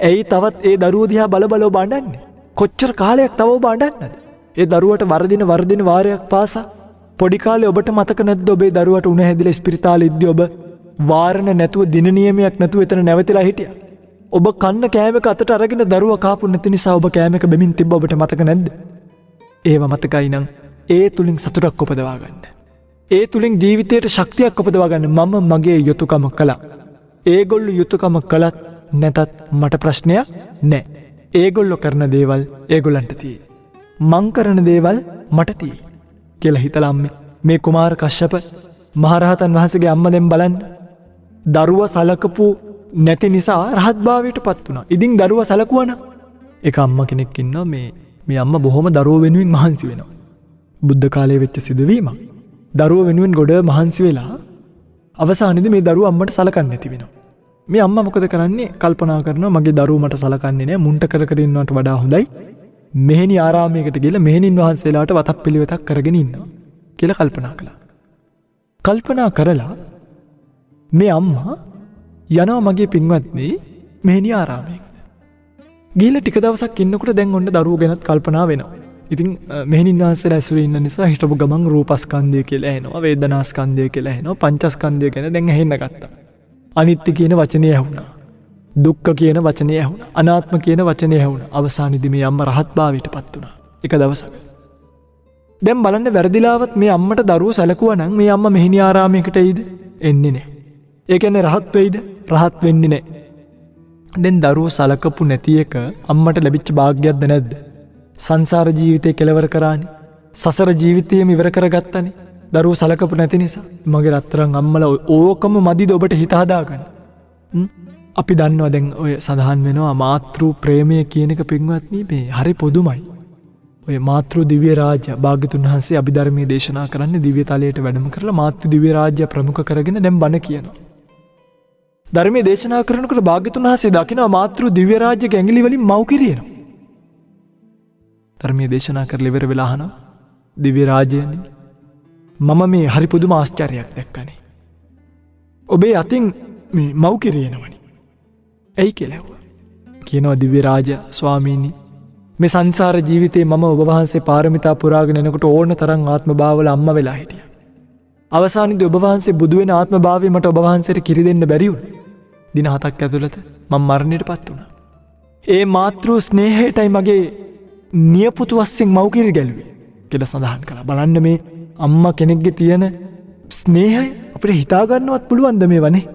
ඇයි තවත් ඒ දරුවෝ දිහා බල ඔබ අඬන්නේ? කොච්චර කාලයක් තව ඔබ අඬන්නද? ඒ දරුවට වරදින වාරයක් පාසා පොඩි කාලේ ඔබට මතක නැද්ද ඔබේ දරුවට උණ හැදිලා ස්පිරිතාලේ ඉද්දි ඔබ වාරණ නැතුව දින නියමයක් නැතුව එතන නැවතිලා හිටියා. ඔබ කන්න කෑමක අතට අරගෙන දරුවා කාපු නැති නිසා ඔබ කෑමක බෙමින් තිබ්බ ඔබට මතක නැද්ද? ඒව මතකයි නම් ඒ තුලින් සතුටක් උපදවා ගන්න. ඒ තුලින් ජීවිතයට ශක්තියක් උපදවා ගන්න. මම මගේ යුතුයකම කළා. ඒගොල්ලෝ යුතුයකම කළත් නැතත් මට ප්‍රශ්නයක් නැහැ. ඒගොල්ලෝ කරන දේවල් ඒගොල්ලන්ට තියෙයි. මං කරන දේවල් මට තියෙයි කියලා හිතලා මේ කුමාර කශ්‍යප මහරහතන් වහන්සේගේ අම්මා දැන් බලන්න. දරුවා සලකපු නැති නිසා රහත් භාවයට පත් වුණා. ඉතින් දරුවා සලකුවා නම් ඒක අම්මා කෙනෙක් ඉන්නවා මේ මේ අම්මා බොහොම දරුවෝ වෙනුවෙන් මහන්සි වෙනවා. බුද්ධ කාලයේ වෙච්ච සිදුවීමක්. දරුවෝ වෙනුවෙන් ගොඩ මහන්සි වෙලා අවසානයේදී මේ දරුවෝ අම්මට සලකන්නේ නැති වෙනවා. මේ අම්මා මොකද කරන්නේ? කල්පනා කරනවා මගේ දරුවෝ මට සලකන්නේ නැහැ. මුන්ට කර කර ඉන්නවට වඩා හොඳයි මෙහෙණි ආරාමයකට ගිහලා මෙහෙණින් වහන්සේලාට වතක් පිළිවෙතක් කරගෙන ඉන්නවා කියලා කල්පනා කළා. කල්පනා කරලා මේ අම්මා යනවා මගේ පින්වත්නි මෙහෙණි ආරාමයකට. ගිහලා ටික දවසක් ඉන්නකොට දැන් ඔන්න දරුවෝ ගැනත් කල්පනා වෙනවා. ඉතින් මෙහෙණින් වහන්සේලා ඇසුරේ ඉන්න නිසා හිටපු ගමන් රූපස්කන්ධය කියලා ඇහෙනවා, වේදනාස්කන්ධය කියලා ඇහෙනවා, පංචස්කන්ධය ගැන දැන් ඇහෙන්න ගත්තා. අනිත්‍ය කියන වචනේ ඇහුණා. දුක්ඛ කියන වචනේ ඇහුණා. අනාත්ම කියන වචනේ ඇහුණා. අවසානයේදී මේ අම්මා රහත් භාවයටපත් වුණා. එක දවසක. දැන් බලන්න වැරදිලාවත් මේ අම්මට දරුවෝ සැලකුවා නම් මේ අම්මා මෙහෙණි ආරාමයකට එයිද? එන්නේ නැහැ. ඒ කියන්නේ රහත් වෙයිද? රහත් වෙන්නේ නැහැ. දැන් දරුවෝ සලකපු නැති එක අම්මට ලැබිච්ච වාග්යක්ද නැද්ද? සංසාර ජීවිතේ කෙලවර කරානේ. සසර ජීවිතේම ඉවර කරගත්තානේ. දරුවෝ සලකපු නැති නිසා. මගේ රත්තරන් අම්මලා ඕකම මදිද ඔබට හිත හදාගන්න. අපි දන්නවා දැන් ඔය සඳහන් වෙනවා මාතෘ ප්‍රේමය කියන එක පින්වත්නි මේ හරි පොදුමයි. ඔය මාතෘ දිව්‍ය රාජ්‍ය භාග්‍යතුන් වහන්සේ අභිධර්මයේ දේශනා කරන්නේ දිව්‍ය තලයට වැඩම කරලා මාතෘ දිව්‍ය රාජ්‍ය ප්‍රමුඛ කරගෙන දැන් බණ කියනවා. ධර්මයේ දේශනා කරනකොට භාග්‍යතුන් වහන්සේ දකිනවා මාතෘ දිව්‍ය රාජ්‍යක ඇඟිලි වලින් මව් කිරියනවා. ධර්මයේ දේශනා කරලා ඉවර වෙලා අහනවා දිව්‍ය රාජ්‍යයනි මම මේ හරි පුදුම ආශ්චර්යයක් දැක්කනේ. ඔබේ අතින් මේ මව් කිරියනවනේ. ඇයි කියලා ඇහුවා. කියනවා දිව්‍ය රාජ්‍ය ස්වාමීනි මේ සංසාර ජීවිතේ මම ඔබ වහන්සේ පාරමිතා පුරාගෙන එනකොට ඕන තරම් ආත්ම භාවවල අම්මා වෙලා හිටියා. අවසානයේදී ඔබ වහන්සේ බුදු වෙන ආත්ම භාවයේ මට ඔබ වහන්සේට කිරි දෙන්න බැරි වුණා. දින 7ක් ඇතුළත මම මරණයටපත් වුණා. ඒ මාතෘ ස්නේහයටයි මගේ නියපොතු වස්සෙන් මව් කිරි ගැලුවේ කියලා සඳහන් කළා. බලන්න මේ අම්මා කෙනෙක්ගේ තියෙන ස්නේහය අපිට හිතා ගන්නවත් පුළුවන්ද මේවනේ.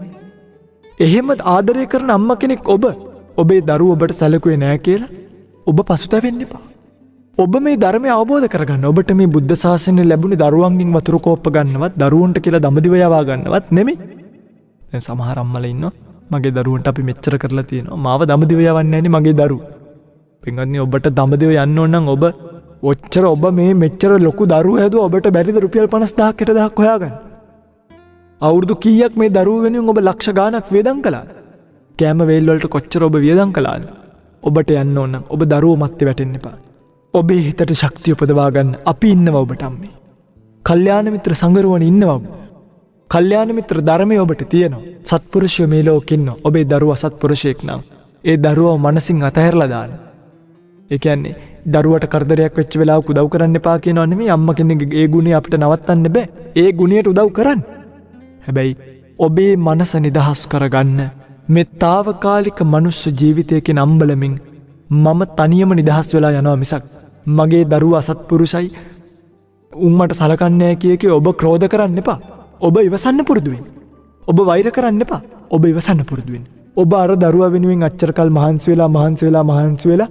එහෙම ආදරය කරන අම්මා කෙනෙක් ඔබේ දරුවෝ ඔබට සැලකුවේ නැහැ කියලා ඔබ පසුතැවෙන්න එපා. ඔබ මේ ධර්මය අවබෝධ කරගන්න. ඔබට මේ බුද්ධ ශාසනය ලැබුණේ දරුවන්ගෙන් වතුර කෝප්ප ගන්නවත්, දරුවන්ට කියලා දඹදිව යවා ගන්නවත් නෙමෙයි. දැන් සමහර අම්මලා ඉන්නවා මගේ දරුවන්ට අපි මෙච්චර කරලා තියෙනවා. මාව දඹදිව යවන්නේ නැන්නේ මගේ දරුවෝ. පින්වත්නි ඔබට දඹදිව යන්න ඕන නම් ඔබ මේ මෙච්චර ලොකු දරුවෝ හැදුවා ඔබට බැරිද රුපියල් 50000ක් 60000ක් හොයාගන්න? අවුරුදු කීයක් මේ දරුවෝ වෙනුවෙන් ඔබ ලක්ෂ ගාණක් වේදම් කළාද? කෑම වේල් වලට කොච්චර ඔබ වියදම් කළාද? ඔබට යන්න ඕන නම් ඔබ දරුවෝ මැත්තේ වැටෙන්න එපා. ඔබේ හිතට ශක්තිය උපදවා ගන්න අපි ඉන්නවා ඔබට අම්මේ. කල්යාණ මිත්‍ර සංගරුවන ඉන්නවා. කල්යාණ මිත්‍ර ධර්මයේ ඔබට තියෙනවා. සත්පුරුෂයෝ මේ ලෝකෙ ඉන්නවා. ඔබේ දරුවා සත්පුරුෂයෙක් නම් ඒ දරුවව මනසින් අතහැරලා දාන්න. ඒ කියන්නේ දරුවට කරදරයක් වෙච්ච වෙලාවක උදව් කරන්න එපා කියනවා නෙමෙයි. අම්මා කෙනෙක්ගේ ඒ ගුණය අපිට නවත්තන්න බෑ. ඒ ගුණයට උදව් කරන්න. හැබැයි ඔබේ මනස නිදහස් කරගන්න මේ తాවකාලික මනුස්ස ජීවිතයකින් අම්බලමින් මම තනියම නිදහස් වෙලා යනවා මිසක් මගේ දරුවා අසත්පුරුෂයි උම්මට සලකන්නේ නැහැ ඔබ ක්‍රෝධ කරන්න එපා. ඔබ ඉවසන්න පුරුදු වෙන්න. ඔබ වෛර කරන්න එපා. ඔබ ඉවසන්න පුරුදු වෙන්න. ඔබ අර දරුවා වෙනුවෙන් අච්චරකල් මහන්සි වෙලා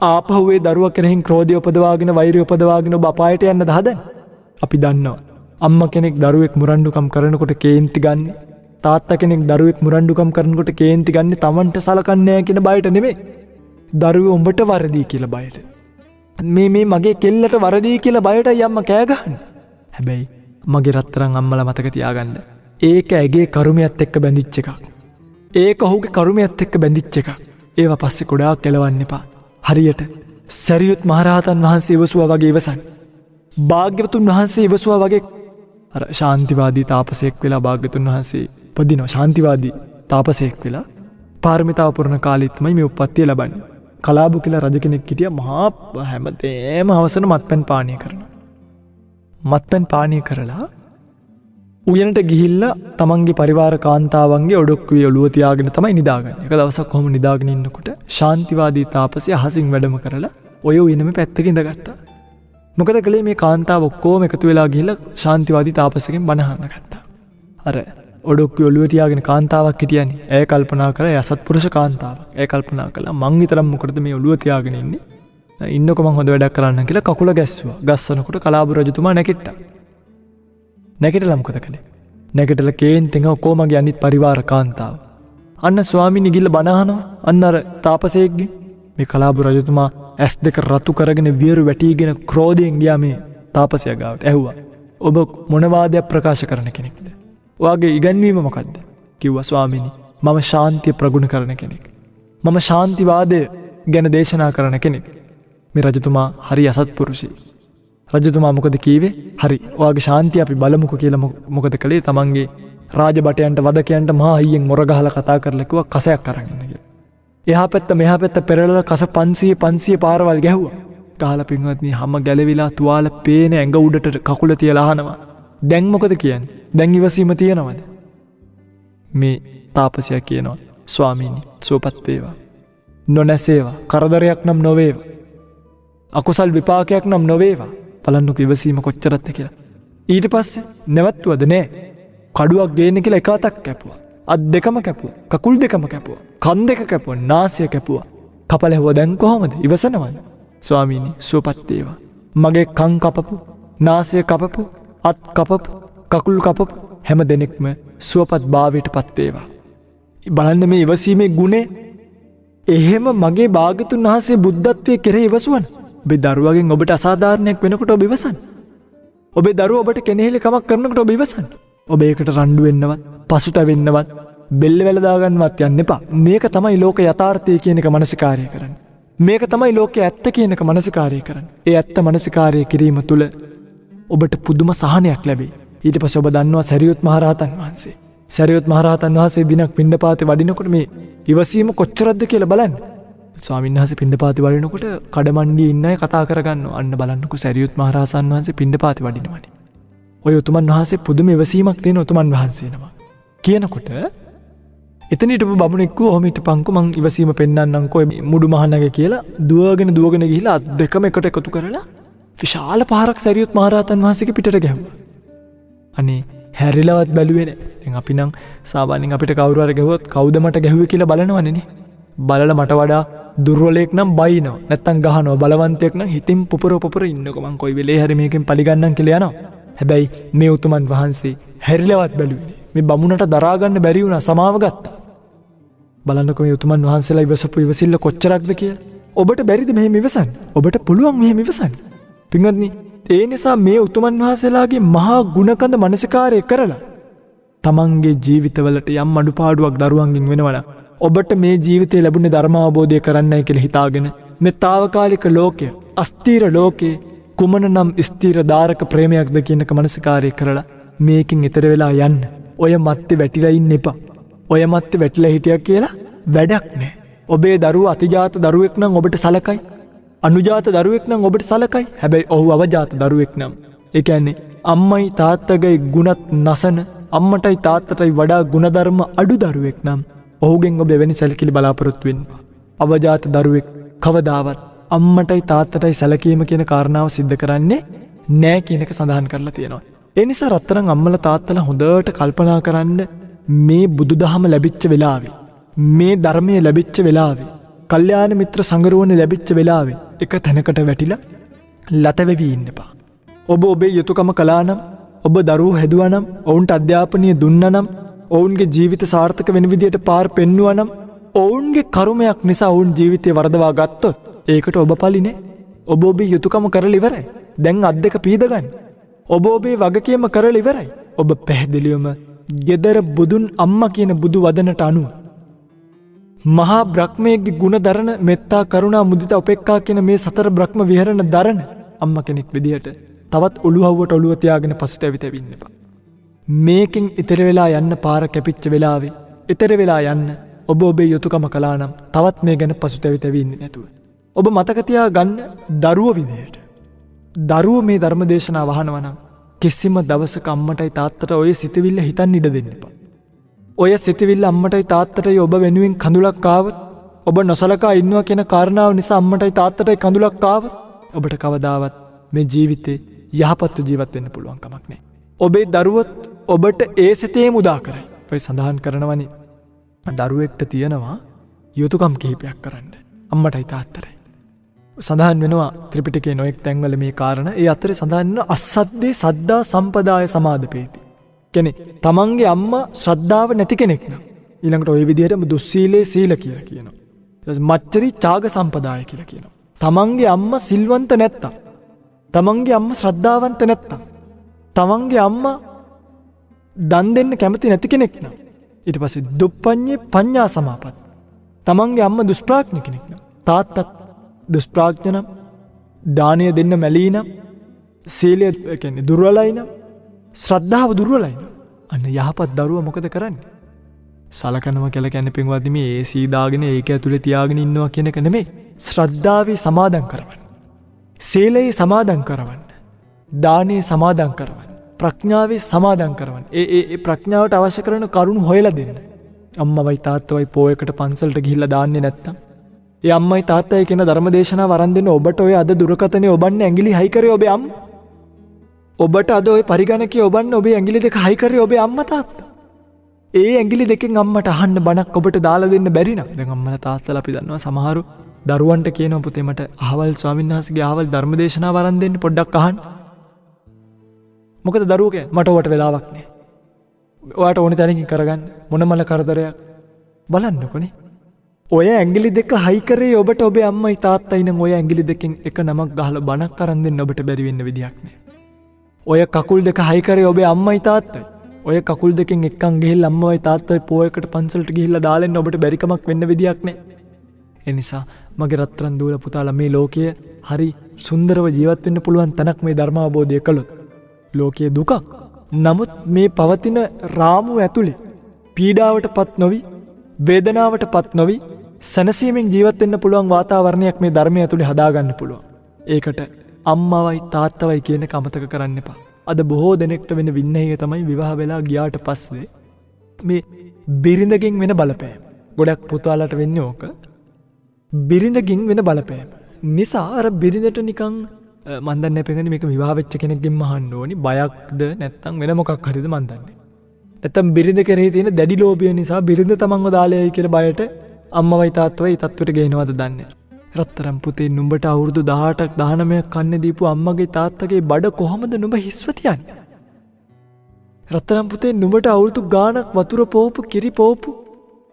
ආපහු ඒ දරුවා කෙරෙහින් ක්‍රෝධය උපදවාගෙන වෛරය උපදවාගෙන ඔබ අපායට යන්න හදන්නේ. අපි දන්නවා අම්මා කෙනෙක් දරුවෙක් මුරණ්ඩුකම් කරනකොට කේන්ති ගන්න. තාත්තා කෙනෙක් දරුවෙක් මුරණ්ඩුකම් කරනකොට කේන්ති ගන්න තමන්ට සලකන්නේ නැහැ කියන බයට නෙමෙයි. දරුවෝ උඹට වරදී කියලා බයට. මේ මගේ කෙල්ලට වරදී කියලා බයටයි අම්මා කෑ ගහන්නේ. හැබැයි මගේ රත්තරන් අම්මලා මතක තියාගන්න. ඒක ඇගේ කර්මයක් එක්ක බැඳිච්ච එකක්. ඒක ඔහුගේ කර්මයක් එක්ක බැඳිච්ච එකක්. ඒවා පස්සේ ගොඩාක් කෙලවන්න එපා. හරියට සරියුත් මහරහතන් වහන්සේ ඉවසුවා වගේ ඉවසන්න. භාග්‍යවතුන් වහන්සේ ඉවසුවා වගේ අර ශාන්තිවාදී තාපසයෙක් වෙලා භාග්‍යවතුන් වහන්සේ උපදිනවා. ශාන්තිවාදී තාපසයෙක් වෙලා පාරමිතාව පුරන කාලෙත් තමයි මේ උප්පත්තිය ලබන්නේ. කලාබු කියලා රජ කෙනෙක් හිටියා. මහා හැමදේම අවසන මත්පැන් පානය කරනවා. මත්පැන් පානය කරලා උයනට ගිහිල්ලා තමන්ගේ පරිවාර කාන්තාවන්ගේ ඔඩොක්කුවේ ඔළුව තියාගෙන තමයි නිදාගන්නේ. එක දවසක් කොහොම නිදාගෙන ඉන්නකොට ශාන්තිවාදී තාපසයා අහසින් වැඩම කරලා ඔය උයනම පැත්තක ඉඳගත්තා. මොකද කළේ මේ කාන්තාව ඔක්කොම එකතු වෙලා ගිහිල්ලා ශාන්තිවාදී තාපසගෙන් බණ අහන්න ගත්තා. අර ඔඩොක්කුවේ ඔළුව තියාගෙන කාන්තාවක් හිටියනේ. ඇය කල්පනා කළා එය අසත්පුරුෂ කාන්තාවක්. ඇය කල්පනා කළා මං විතරක් මොකටද මේ ඔළුව තියාගෙන ඉන්නේ? ඉන්නකො මං හොඳ වැඩක් කරන්න කියලා කකුල ගැස්සුවා. ගස්සනකොට කලාබු රජතුමා නැගිට්ටා. නැගිටලා මොකද කළේ? නැගිටලා කේන්තෙන් ඔක්කොමගේ අනිත් පරිවාර කාන්තාව. අන්න ස්වාමීනි ගිහිල්ලා බණ අහනවා. අන්න අර තාපසයෙක්ගේ මේ කලාබු රජතුමා ඇස් දෙක රතු කරගෙන වියරු වැටීගෙන ක්‍රෝධයෙන් ගියා මේ තාපසයා ගාවට. ඇහුවා ඔබ මොන වාදයක් ප්‍රකාශ කරන කෙනෙක්ද? ඔයාගේ ඉගැන්වීම මොකද්ද? කිව්වා ස්වාමීනි මම ශාන්තිය ප්‍රගුණ කරන කෙනෙක්. මම ශාන්තිවාදය ගැන දේශනා කරන කෙනෙක්. මේ රජතුමා හරි අසත්පුරුෂයි. රජතුමා මොකද කීවේ? හරි ඔයාගේ ශාන්තිය අපි බලමුකෝ කියලා මොකද කළේ? තමන්ගේ රාජබටයන්ට වදකයන්ට මහා හයියෙන් මොර ගහලා කතා කරලා කිව්වා කසයක් අරන් එන්න කියලා. එහා පැත්ත මෙහා පැත්ත පෙරලලා කස 500 පාරවල් ගැහුවා. ගහලා පින්වත්නි හැම ගැලවිලා තුවාල පේන ඇඟ උඩට කකුල තියලා අහනවා. දැන් මොකද කියන්නේ? දැන් ඉවසීම තියනවද? මේ තාපසයා කියනවා ස්වාමීනි සුවපත් වේවා. නොනැසේවා. කරදරයක් නම් නොවේවා. අකුසල් විපාකයක් නම් නොවේවා. බලන්නකො ඉවසීම කොච්චරද කියලා. ඊට පස්සේ නැවතුවද නෑ. කඩුවක් ගේන්න කියලා එක අතක් කැපුවා. අත් දෙකම කැපුවා. කකුල් දෙකම කැපුවා. කන් දෙක කැපුවා. නාසය කැපුවා. කපල හැවුවා. දැන් කොහොමද? ඉවසනවද? ස්වාමීනි සුවපත් වේවා. මගේ කන් කපපු, නාසය කපපු, අත් කපපු, කකුල් කපපු හැම දෙනෙක්ම සුවපත් භාවයට පත් වේවා. බලන්න මේ ඉවසීමේ ගුණය. එහෙම මගේ භාග්‍යතුන් වහන්සේ බුද්ධත්වයේ කෙරෙහි ඉවසුවන. ඔබේ දරුවගෙන් ඔබට අසාධාරණයක් වෙනකොට ඔබ ඉවසන්න. ඔබේ දරුවෝ ඔබට කෙනෙහිලි කමක් කරනකොට ඔබ ඉවසන්න. ඔබ ඒකට රණ්ඩු වෙන්නවත්, පසුතැවෙන්නවත්, බෙල්ල වැල දාගන්නවත් යන්න එපා. මේක තමයි ලෝක යථාර්ථය කියන එක මනසිකාරය කරන්න. මේක තමයි ලෝකයේ ඇත්ත කියන එක මනසිකාරය කරන්න. ඒ ඇත්ත මනසිකාරය කිරීම තුළ ඔබට පුදුම සහනයක් ලැබේ. ඊට පස්සේ ඔබ දන්නවා සරියුත් මහරහතන් වහන්සේ. සරියුත් මහරහතන් වහන්සේ දිනක් පිණ්ඩපාතේ වඩිනකොට මේ ඉවසීම කොච්චරද කියලා බලන්න. ස්වාමීන් වහන්සේ පිණ්ඩපාතේ වඩිනකොට කඩමණ්ඩියේ ඉන්න අය කතා කරගන්නවා. අන්න බලන්නකො සරියුත් මහරහතන් වහන්සේ පිණ්ඩපාතේ වඩිනවනේ. ඔය උතුමන් වහන්සේ පුදුම ඉවසීමක් තියෙන උතුමන් වහන්සේ නම. කියනකොට එතන හිටපු බමුණෙක් ඔහොම හිටපන්කෝ මං ඉවසීම පෙන්නන්නම්කෝ මුඩු මහනගේ කියලා දුවගෙන ගිහිලා අත් දෙකම එකට එකතු කරලා විශාල පාරක් සරියුත් මහරහතන් වහන්සේගේ පිටට ගැහුවා. අනේ හැරිලවත් බැලුවේ නෑ. දැන් අපි නම් සාමාන්‍යයෙන් අපිට කවුරු හරි ගැහුවොත් කවුද මට ගැහුවේ කියලා බලනවනේ නේ. බලලා මට වඩා දුර්වලෙක් නම් බයිනවා. නැත්තම් ගහනවා. බලවන්තයෙක් නම් හිතින් පුපුර ඉන්නකො මං කොයි වෙලේ හරි මේකෙන් පරිගන්නම් කියලා යනවා. හැබැයි මේ උතුමන් වහන්සේ හැරිලවත් බැලුවේ නෑ. මේ බමුණට දරා ගන්න බැරි වුණා. සමාව ගත්තා. බලන්නකො මේ උතුමන් වහන්සේලා ඉවසපු ඉවසිල්ල කොච්චරක්ද කියලා. ඔබට බැරිද මෙහෙම ඉවසන්න? ඔබට පුළුවන් මෙහෙම ඉවසන්න. පින්වත්නි ඒ නිසා මේ උතුමන් වහන්සේලාගේ මහා ගුණකඳ මනසිකාරය කරලා තමන්ගේ ජීවිතවලට යම් අඩුපාඩුවක් දරුවන්ගෙන් වෙනවනම් ඔබට මේ ජීවිතේ ලැබුණේ ධර්ම අවබෝධය කරන්නයි කියලා හිතාගෙන මේ తాවකාලික ලෝකය අස්ථීර ලෝකේ කුමනනම් ස්ථීර ධාරක ප්‍රේමයක්ද කියනක මනසිකාරය කරලා මේකින් ඈතර වෙලා යන්න. ඔය මැත්තේ වැටිලා ඉන්න එපා. ඔය මැත්තේ වැටිලා හිටියා කියලා වැඩක් නෑ. ඔබේ දරුවා අතිජාත දරුවෙක් නම් ඔබට සලකයි. අනුජාත දරුවෙක් නම් ඔබට සලකයි. හැබැයි ඔහු අවජාත දරුවෙක් නම් ඒ කියන්නේ අම්මයි තාත්තගේ ගුණත් නසන අම්මටයි තාත්තටයි වඩා ගුණධර්ම අඩු දරුවෙක් නම් ඔහුගෙන් ඔබ එවැනි සැලකිලි බලාපොරොත්තු වෙන්න. අවජාත දරුවෙක් කවදාවත් අම්මටයි තාත්තටයි සැලකීම කියන කාරණාව සිද්ධ කරන්නේ නෑ කියන එක සඳහන් කරලා තියෙනවා. ඒ නිසා රත්තරන් අම්මලා තාත්තලා හොඳට කල්පනා කරන්න මේ බුදුදහම ලැබිච්ච වෙලාවේ මේ ධර්මයේ ලැබිච්ච වෙලාවේ කල්යාණ මිත්‍ර සංගරුවනේ ලැබිච්ච වෙලාවේ එක තැනකට වැටිලා ලත වෙවි ඉන්න එපා. ඔබ ඔබේ යුතුයකම කළා නම් ඔබ දරුවෝ හැදුවා නම් ඔවුන්ට අධ්‍යාපනය දුන්නා නම් ඔවුන්ගේ ජීවිත සාර්ථක වෙන විදියට පාර පෙන්නුවා නම් ඔවුන්ගේ කර්මයක් නිසා ඔවුන් ජීවිතේ වරදවා ගත්තොත් ඒකට ඔබ පලිනේ. ඔබ ඔබේ යුතුයකම කරලා ඉවරයි. දැන් අත් දෙක පීද ගන්න. ඔබ ඔබේ වගකීම කරලා ඉවරයි. ඔබ පැහැදිලිවම ගෙදර බුදුන් අම්මා කියන බුදු වදනට අනුව මහා බ්‍රහ්මයේ ගුණ දරන මෙත්තා කරුණා මුදිතා උපේක්ඛා කියන මේ සතර බ්‍රහ්ම විහරණ දරන අම්මා කෙනෙක් විදියට තවත් ඔළුවවට ඔළුව තියාගෙන පසුතැවිතැවි ඉන්න එපා. මේකෙන් ඊතර වෙලා යන්න පාර කැපිච්ච වෙලාවේ ඊතර වෙලා යන්න ඔබ ඔබේ යුතුයකම කළා නම් තවත් මේ ගැන පසුතැවිතැවි ඉන්නේ නැතුව ඔබ මතක තියාගන්න දරුවෝ විදියට දරුවෝ මේ ධර්ම දේශනාව අහනවා නම් කිසිම දවසක අම්මටයි තාත්තට ඔය සිතවිල්ල හිතන්න ඉඩ දෙන්න එපා. ඔය සිතවිල්ල අම්මටයි තාත්තටයි ඔබ වෙනුවෙන් කඳුලක් ආවොත් ඔබ නොසලකා ඉන්නවා කියන කාරණාව නිසා අම්මටයි තාත්තටයි කඳුලක් ආවොත් ඔබට කවදාවත් මේ ජීවිතේ යහපත් ජීවත් වෙන්න පුළුවන් කමක් නැහැ. ඔබේ දරුවොත් ඔබට ඒ සිතේම උදා කරයි. ඔය සඳහන් කරනවනේ දරුවෙක්ට තියෙනවා යුතුයකම් කිහිපයක් කරන්න. අම්මටයි තාත්තටයි. සඳහන් වෙනවා ත්‍රිපිටකයේ නොඑක් තැන්වල මේ කාරණා. ඒ අතරේ සඳහන් වෙනවා අස්සද්දේ සද්දා සම්පදාය සමාදපේති. කියන්නේ තමන්ගේ අම්මා ශ්‍රද්ධාව නැති කෙනෙක් නම් ඊළඟට ওই විදිහටම දුස්සීලේ සීල කියලා කියනවා. ඊට පස්සේ මච්චරි ඡාග සම්පදාය කියලා කියනවා. තමන්ගේ අම්මා සිල්වන්ත නැත්තම්, තමන්ගේ අම්මා ශ්‍රද්ධාවන්ත නැත්තම්, තමන්ගේ අම්මා දන් දෙන්න කැමති නැති කෙනෙක් නම්, ඊට පස්සේ දුප්පඤ්ඤේ පඤ්ඤා සමාපatti. තමන්ගේ අම්මා දුෂ්ප්‍රඥ කෙනෙක් නම්, තාත්තත් දුෂ්ප්‍රඥ නම්, දානය දෙන්න මැලී නම්, සීලය කියන්නේ දුර්වලයි නම්, ශ්‍රද්ධාව දුර්වලයි නම්, අන්න යහපත් දරුවා මොකද කරන්නේ? සලකනවා කියලා කියන්නේ පින්වත්නි මේ AC දාගෙන ඒක ඇතුලේ තියාගෙන ඉන්නවා කියන එක නෙමෙයි. ශ්‍රද්ධාවේ සමාදන් කරවන්න. සීලයේ සමාදන් කරවන්න. දානයේ සමාදන් කරවන්න. ප්‍රඥාවේ සමාදන් කරවන්න. ඒ ප්‍රඥාවට අවශ්‍ය කරන කරුණු හොයලා දෙන්න. අම්මවයි තාත්තවයි පොයකට පන්සලට ගිහිල්ලා දාන්නේ නැත්තම්, ඒ අම්මයි තාත්තයි කියන ධර්මදේශනාව වරන් දෙන්න ඔබට ඔය අද දුරකථනේ ඔබන්නේ ඇඟිලි හයි කරේ ඔබේ අම්මා. ඔබට අද ඔය පරිගණකයේ ඔබන්නේ ඔබේ ඇඟිලි දෙක හයි කරේ ඔබේ අම්මා තාත්තා. ඒ ඇඟිලි දෙකෙන් අම්මට අහන්න බණක් ඔබට දාලා දෙන්න බැරි නම්, දැන් අම්මලා තාත්තලා අපි දන්නවා සමහරු දරුවන්ට කියනවා පුතේ මට අහවල් ස්වාමීන් වහන්සේගේ අහවල් ධර්මදේශනාව වරන් දෙන්න පොඩ්ඩක් අහන්න. මොකද දරුවෝ කියන්නේ මට ඔයාට වෙලාවක් නැහැ. ඔයාට ඕනේ තැනකින් කරගන්න මොනමල කරදරයක් බලන්නකොනේ. ඔය ඇඟිලි දෙක හයි කරේ ඔබට ඔබේ අම්මයි තාත්තයි නම් ඔය ඇඟිලි දෙකෙන් එක නමක් ගහලා බණක් අරන් දෙන්න ඔබට බැරි වෙන්න විදියක් නැහැ. ඔය කකුල් දෙක හයි කරේ ඔබේ අම්මයි තාත්තයි. ඔය කකුල් දෙකෙන් එක්කන් ගිහිල්ලා අම්මවයි තාත්තයි පොයකට පන්සලට ගිහිල්ලා දාලෙන්න ඔබට බැරි කමක් වෙන්න විදියක් නැහැ. ඒ නිසා මගේ රත්තරන් දූල පුතාලා මේ ලෝකයේ හරි සුන්දරව ජීවත් වෙන්න පුළුවන් තැනක් මේ ධර්ම අවබෝධය කළොත්. ලෝකයේ දුකක්. නමුත් මේ පවතින රාමුව ඇතුලේ පීඩාවටපත් නොවි, වේදනාවටපත් නොවි, සැනසීමෙන් ජීවත් වෙන්න පුළුවන් වාතාවරණයක් මේ ධර්මය ඇතුලේ හදාගන්න පුළුවන්. ඒකට අම්මවයි තාත්තවයි කියන එක අමතක කරන්න එපා. අද බොහෝ දෙනෙක්ට වෙන වින්නහය තමයි විවාහ වෙලා ගියාට පස්සේ මේ බිරිඳගෙන් වෙන බලපෑම. ගොඩක් පුතාලට වෙන්නේ ඕක. බිරිඳගෙන් වෙන බලපෑම නිසා අර බිරිඳට නිකන් මන් දන්නේ නැහැ මේක විවාහ වෙච්ච කෙනෙක්ගෙන් අහන්න ඕනි බයක්ද නැත්නම් වෙන මොකක් හරිද මන් දන්නේ. නැත්නම් බිරිඳ කෙරෙහි තියෙන දැඩි ලෝභය නිසා බිරිඳ තමන්ව දාලයයි කියලා බයට අම්මවයි තාත්තවයි තත්ත්වයට ගේනවද දන්නේ. රත්තරන් පුතේ නුඹට අවුරුදු 18ක් 19ක් කන්නේ දීපු අම්මගේ තාත්තගේ බඩ කොහොමද නුඹ හිස්ව තියන්නේ? රත්තරන් පුතේ නුඹට අවුරුදු ගාණක් වතුර පොවපු කිරි පොවපු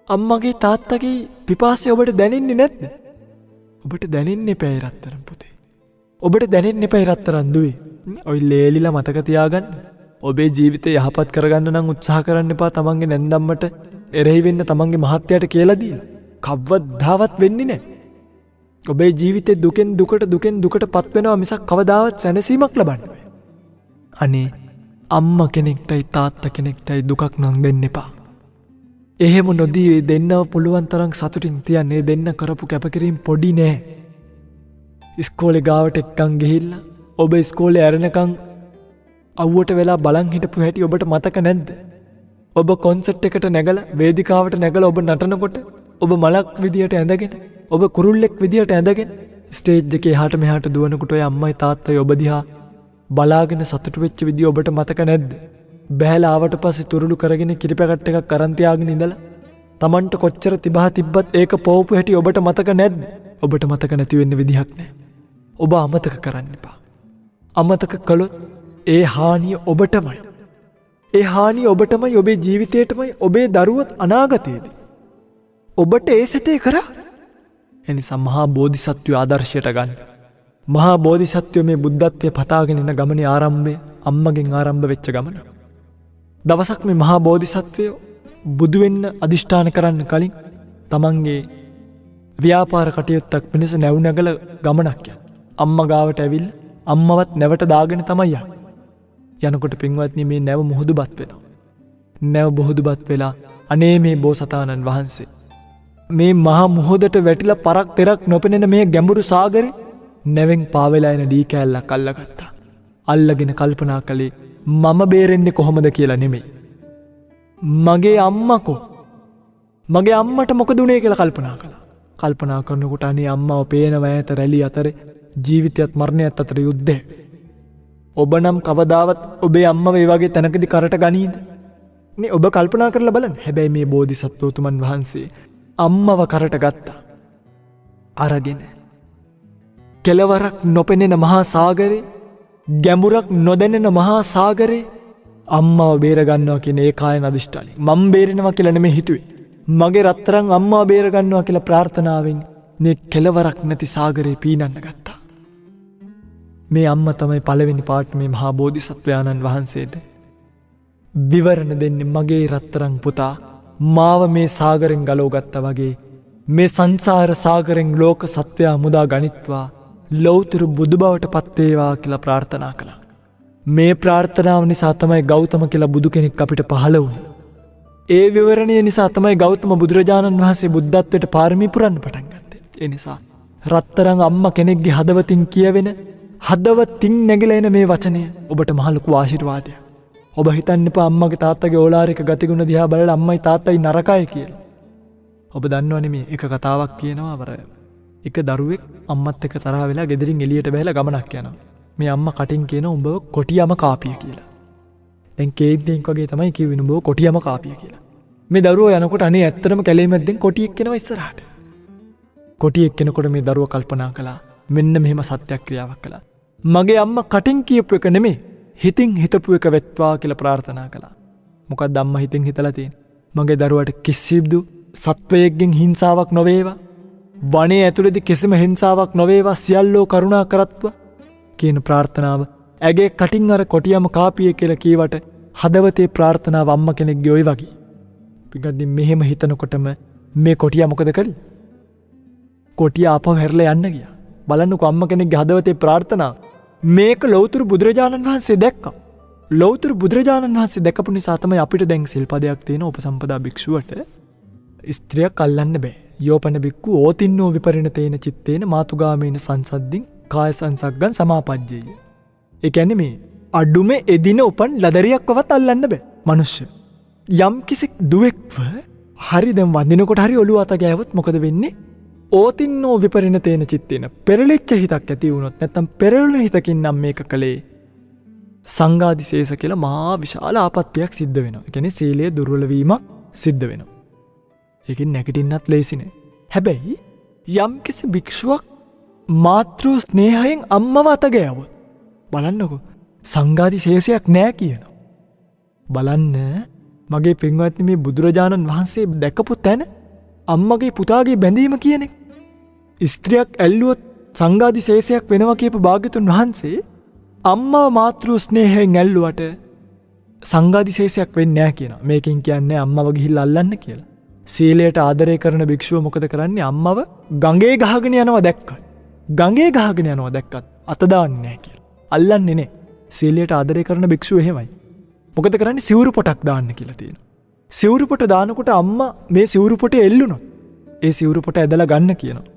අම්මගේ තාත්තගේ පිපාසය ඔබට දැනෙන්නේ නැද්ද? ඔබට දැනෙන්නේ නැපේ රත්තරන් පුතේ. ඔබට දැනෙන්නේ නැපේ රත්තරන් දුවේ. ඔය ලේලිලා මතක තියාගන්න. ඔබේ ජීවිතය යහපත් කරගන්න නම් උත්සාහ කරන්න එපා. තමන්ගේ නැන්දම්මට එරෙහි වෙන්න තමන්ගේ මහත්තයාට කියලා දීලා. කවදාවත් වෙන්නේ නැහැ. ඔබේ ජීවිතේ දුකෙන් දුකටපත් වෙනවා මිසක් කවදාවත් සැනසීමක් ලබන්න බෑ. අනේ අම්මා කෙනෙක්ටයි තාත්තා කෙනෙක්ටයි දුකක් නම් දෙන්න එපා. එහෙම නොදී දෙන්නව පුළුවන් තරම් සතුටින් තියන්නේ. දෙන්න කරපු කැපකිරීම පොඩි නෑ. ඉස්කෝලේ ගාවට එක්කන් ගිහිල්ලා ඔබ ඉස්කෝලේ ඇරෙනකන් අවුවට වෙලා බලන් හිටපු හැටි ඔබට මතක නැද්ද? ඔබ කොන්සර්ට් එකට නැගලා වේදිකාවට නැගලා ඔබ නටනකොට ඔබ මලක් විදියට ඇඳගෙන ඔබ කුරුල්ලෙක් විදියට ඇඳගෙන ස්ටේජ් එකේ එහාට මෙහාට දුවනකොට ඔය අම්මයි තාත්තයි ඔබ දිහා බලාගෙන සතුටු වෙච්ච විදිය ඔබට මතක නැද්ද? බෑලා ආවට පස්සේ තුරුළු කරගෙන කිරි පැකට් එකක් අරන් තියාගෙන ඉඳලා Tamanට කොච්චර තිබ්බත් ඒක පොවපු හැටි ඔබට මතක නැද්ද? ඔබට මතක නැති වෙන්න විදිහක් නැහැ. ඔබ අමතක කරන්න එපා. අමතක කළොත් ඒ හානිය ඔබටමයි. ඒ හානිය ඔබටමයි, ඔබේ ජීවිතේටමයි, ඔබේ දරුවොත් අනාගතයේදී. ඔබට ඒ සැතේ කරා. එනිසා මහා බෝධිසත්වය ආදර්ශයට ගන්න. මහා බෝධිසත්වය මේ බුද්ධත්වයේ පතාගෙන යන ගමනේ ආරම්භය අම්මගෙන් ආරම්භ වෙච්ච ගමන. දවසක් මේ මහා බෝධිසත්වය බුදු වෙන්න අදිෂ්ඨාන කරන්න කලින් තමන්ගේ ව්‍යාපාර කටයුත්තක් පිණිස නැව් නැගල ගමනක් යන. අම්මා ගාවට ඇවිල්ලා අම්මවත් නැවට දාගෙන තමයි යන්නේ. යනකොට පින්වත්නි මේ නැව මුහුදුබත් වෙනවා. නැව මුහුදුබත් වෙලා අනේ මේ බෝසතාණන් වහන්සේ මේ මහා මුහුදට වැටිලා පරක් තෙරක් නොපෙනෙන මේ ගැඹුරු සාගරේ නැවෙන් පාවෙලා එන දී කෑල්ලක් අල්ලගත්තා. අල්ලගෙන කල්පනා කළේ මම බේරෙන්නේ කොහොමද කියලා නෙමෙයි. මගේ අම්මකෝ මගේ අම්මට මොකද උනේ කියලා කල්පනා කළා. කල්පනා කරනකොට අනේ අම්මව පේනව ඈත රැලි අතරේ ජීවිතයත් මරණයත් අතර යුද්ධය. ඔබ නම් කවදාවත් ඔබේ අම්මව ඒ වගේ තැනකදී කරට ගනීද? නේ ඔබ කල්පනා කරලා බලන්න. හැබැයි මේ බෝධිසත්වතුමන් වහන්සේ අම්මව කරට ගත්තා. අරගෙන කෙලවරක් නොපෙනෙන මහා සාගරේ, ගැඹුරක් නොදැනෙන මහා සාගරේ අම්මව බේර ගන්නවා කියන ඒ කායන අදිෂ්ඨානය. මම බේරෙනවා කියලා නෙමෙයි හිතුවේ. මගේ රත්තරන් අම්මව බේර ගන්නවා කියලා ප්‍රාර්ථනාවෙන් මේ කෙලවරක් නැති සාගරේ පීනන්න ගත්තා. මේ අම්මා තමයි පළවෙනි පාට මේ මහා බෝධිසත්වයාණන් වහන්සේට විවරණ දෙන්නේ මගේ රත්තරන් පුතා මාව මේ සාගරෙන් ගලව ගත්තා වගේ මේ සංසාර සාගරෙන් ලෝක සත්වයා මුදා ගනිත්වා ලෞතර බුදු බවට පත් වේවා කියලා ප්‍රාර්ථනා කළා. මේ ප්‍රාර්ථනාව නිසා තමයි ගෞතම කියලා බුදු කෙනෙක් අපිට පහළ වුණේ. ඒ විවරණය නිසා තමයි ගෞතම බුදුරජාණන් වහන්සේ බුද්ධත්වයට පාරමී පුරන්න පටන් ගත්තේ. ඒ නිසා රත්තරන් අම්මා කෙනෙක්ගේ හදවතින් කියවෙන හදවතින් නැගිලා එන මේ වචනය ඔබට මහ ලොකු ආශිර්වාදයක්. ඔබ හිතන්න එපා අම්මගේ තාත්තගේ ඕලාරික ගතිගුණ දිහා බලලා අම්මයි තාත්තයි නරකයි කියලා. ඔබ දන්නවනේ මේ එක කතාවක් කියනවා වර එක දරුවෙක් අම්මත් එක්ක තරහ වෙලා ගෙදරින් එළියට බැහැලා ගමනක් යනවා. මේ අම්මා කටින් කියන උඹ කොටියම කාපිය කියලා. දැන් කේන්දෙන්ක් වගේ තමයි කියවෙන උඹ කොටියම කාපිය කියලා. මේ දරුවෝ යනකොට අනේ ඇත්තටම කැලේ මැද්දෙන් කොටියෙක් එනවා ඉස්සරහට. කොටියෙක් එනකොට මේ දරුවා කල්පනා කළා මෙන්න මෙහෙම සත්‍යක්‍රියාවක් කළා. මගේ අම්මා කටින් කියපු එක නෙමෙයි හිතින් හිතපු එක වෙත්වා කියලා ප්‍රාර්ථනා කළා. මොකක්ද අම්මා හිතින් හිතලා තියෙන්නේ? මගේ දරුවාට කිසිදු සත්වයෙක්ගෙන් හිංසාවක් නොවේවා. වනේ ඇතුළේදී කිසිම හිංසාවක් නොවේවා සියල්ලෝ කරුණා කරත්වා කියන ප්‍රාර්ථනාව ඇගේ කටින් අර කොටියම කාපිය කියලා කීවට හදවතේ ප්‍රාර්ථනාව අම්මා කෙනෙක්ගේ ඔය වගේ. පිටුදින් මෙහෙම හිතනකොටම මේ කොටියා මොකද කළේ? කොටියා ආපහු හැරලා යන්න ගියා. බලන්නකෝ අම්මා කෙනෙක්ගේ හදවතේ ප්‍රාර්ථනාව. මේක ලෞතර බුදුරජාණන් වහන්සේ දැක්කා. ලෞතර බුදුරජාණන් වහන්සේ දැකපු නිසා තමයි අපිට දැන් සිල්පදයක් තියෙන උපසම්පදා භික්ෂුවට ස්ත්‍රියක් අල්ලන්න බෑ. යෝපන බික්කු ඕතින්නෝ විපරිණතේන චිත්තේන මාතුගාමේන සංසද්දින් කාය සංසග්ගන් සමාපජ්ජේය. ඒ කියන්නේ මේ අඩුම එදින උපන් ලදරියක්වත් අල්ලන්න බෑ මිනිස්සු. යම් කිසි දුවෙක්ව හරි දැන් වඳිනකොට හරි ඔළුව අත ගෑවොත් මොකද වෙන්නේ? ඕතින්නෝ විපරිණතේන චිත්තේන පෙරලිච්ච හිතක් ඇති වුණොත් නැත්තම් පෙරළුණු හිතකින් නම් මේක කළේ සංඝාදිශේෂ කියලා මහා විශාල ආපත්‍යක් සිද්ධ වෙනවා. ඒ කියන්නේ සීලය දුර්වල වීමක් සිද්ධ වෙනවා. ඒකෙන් නැගිටින්නත් ලේසි නෑ. හැබැයි යම් කිසි භික්ෂුවක් මාතෘ ස්නේහයෙන් අම්මව අත ගෑවොත් බලන්නකෝ සංඝාදිශේෂයක් නෑ කියනවා. බලන්න මගේ පින්වත්නි මේ බුදුරජාණන් වහන්සේ දැකපු තැන අම්මගේ පුතාගේ බැඳීම කියන එක. ස්ත්‍රියක් ඇල්ලුවොත් සංඝාදිශේෂයක් වෙනවා කියපු භාග්‍යතුන් වහන්සේ අම්මව මාතෘ ස්නේහයෙන් ඇල්ලුවට සංඝාදිශේෂයක් වෙන්නේ නැහැ කියනවා. මේකෙන් කියන්නේ අම්මව ගිහිල්ලා අල්ලන්න කියලා. සීලයට ආදරය කරන භික්ෂුව මොකද කරන්නේ? අම්මව ගඟේ ගහගෙන යනවා දැක්කත්. ගඟේ ගහගෙන යනවා දැක්කත් අත දාන්නේ නැහැ කියලා. අල්ලන්නේ නැහැ. සීලයට ආදරය කරන භික්ෂුව එහෙමයි. මොකද කරන්නේ? සිවුරු පොටක් දාන්න කියලා තියෙනවා. සිවුරු පොට දානකොට අම්මා මේ සිවුරු පොටේ එල්ලුණොත් ඒ සිවුරු පොට ඇදලා ගන්න කියනවා.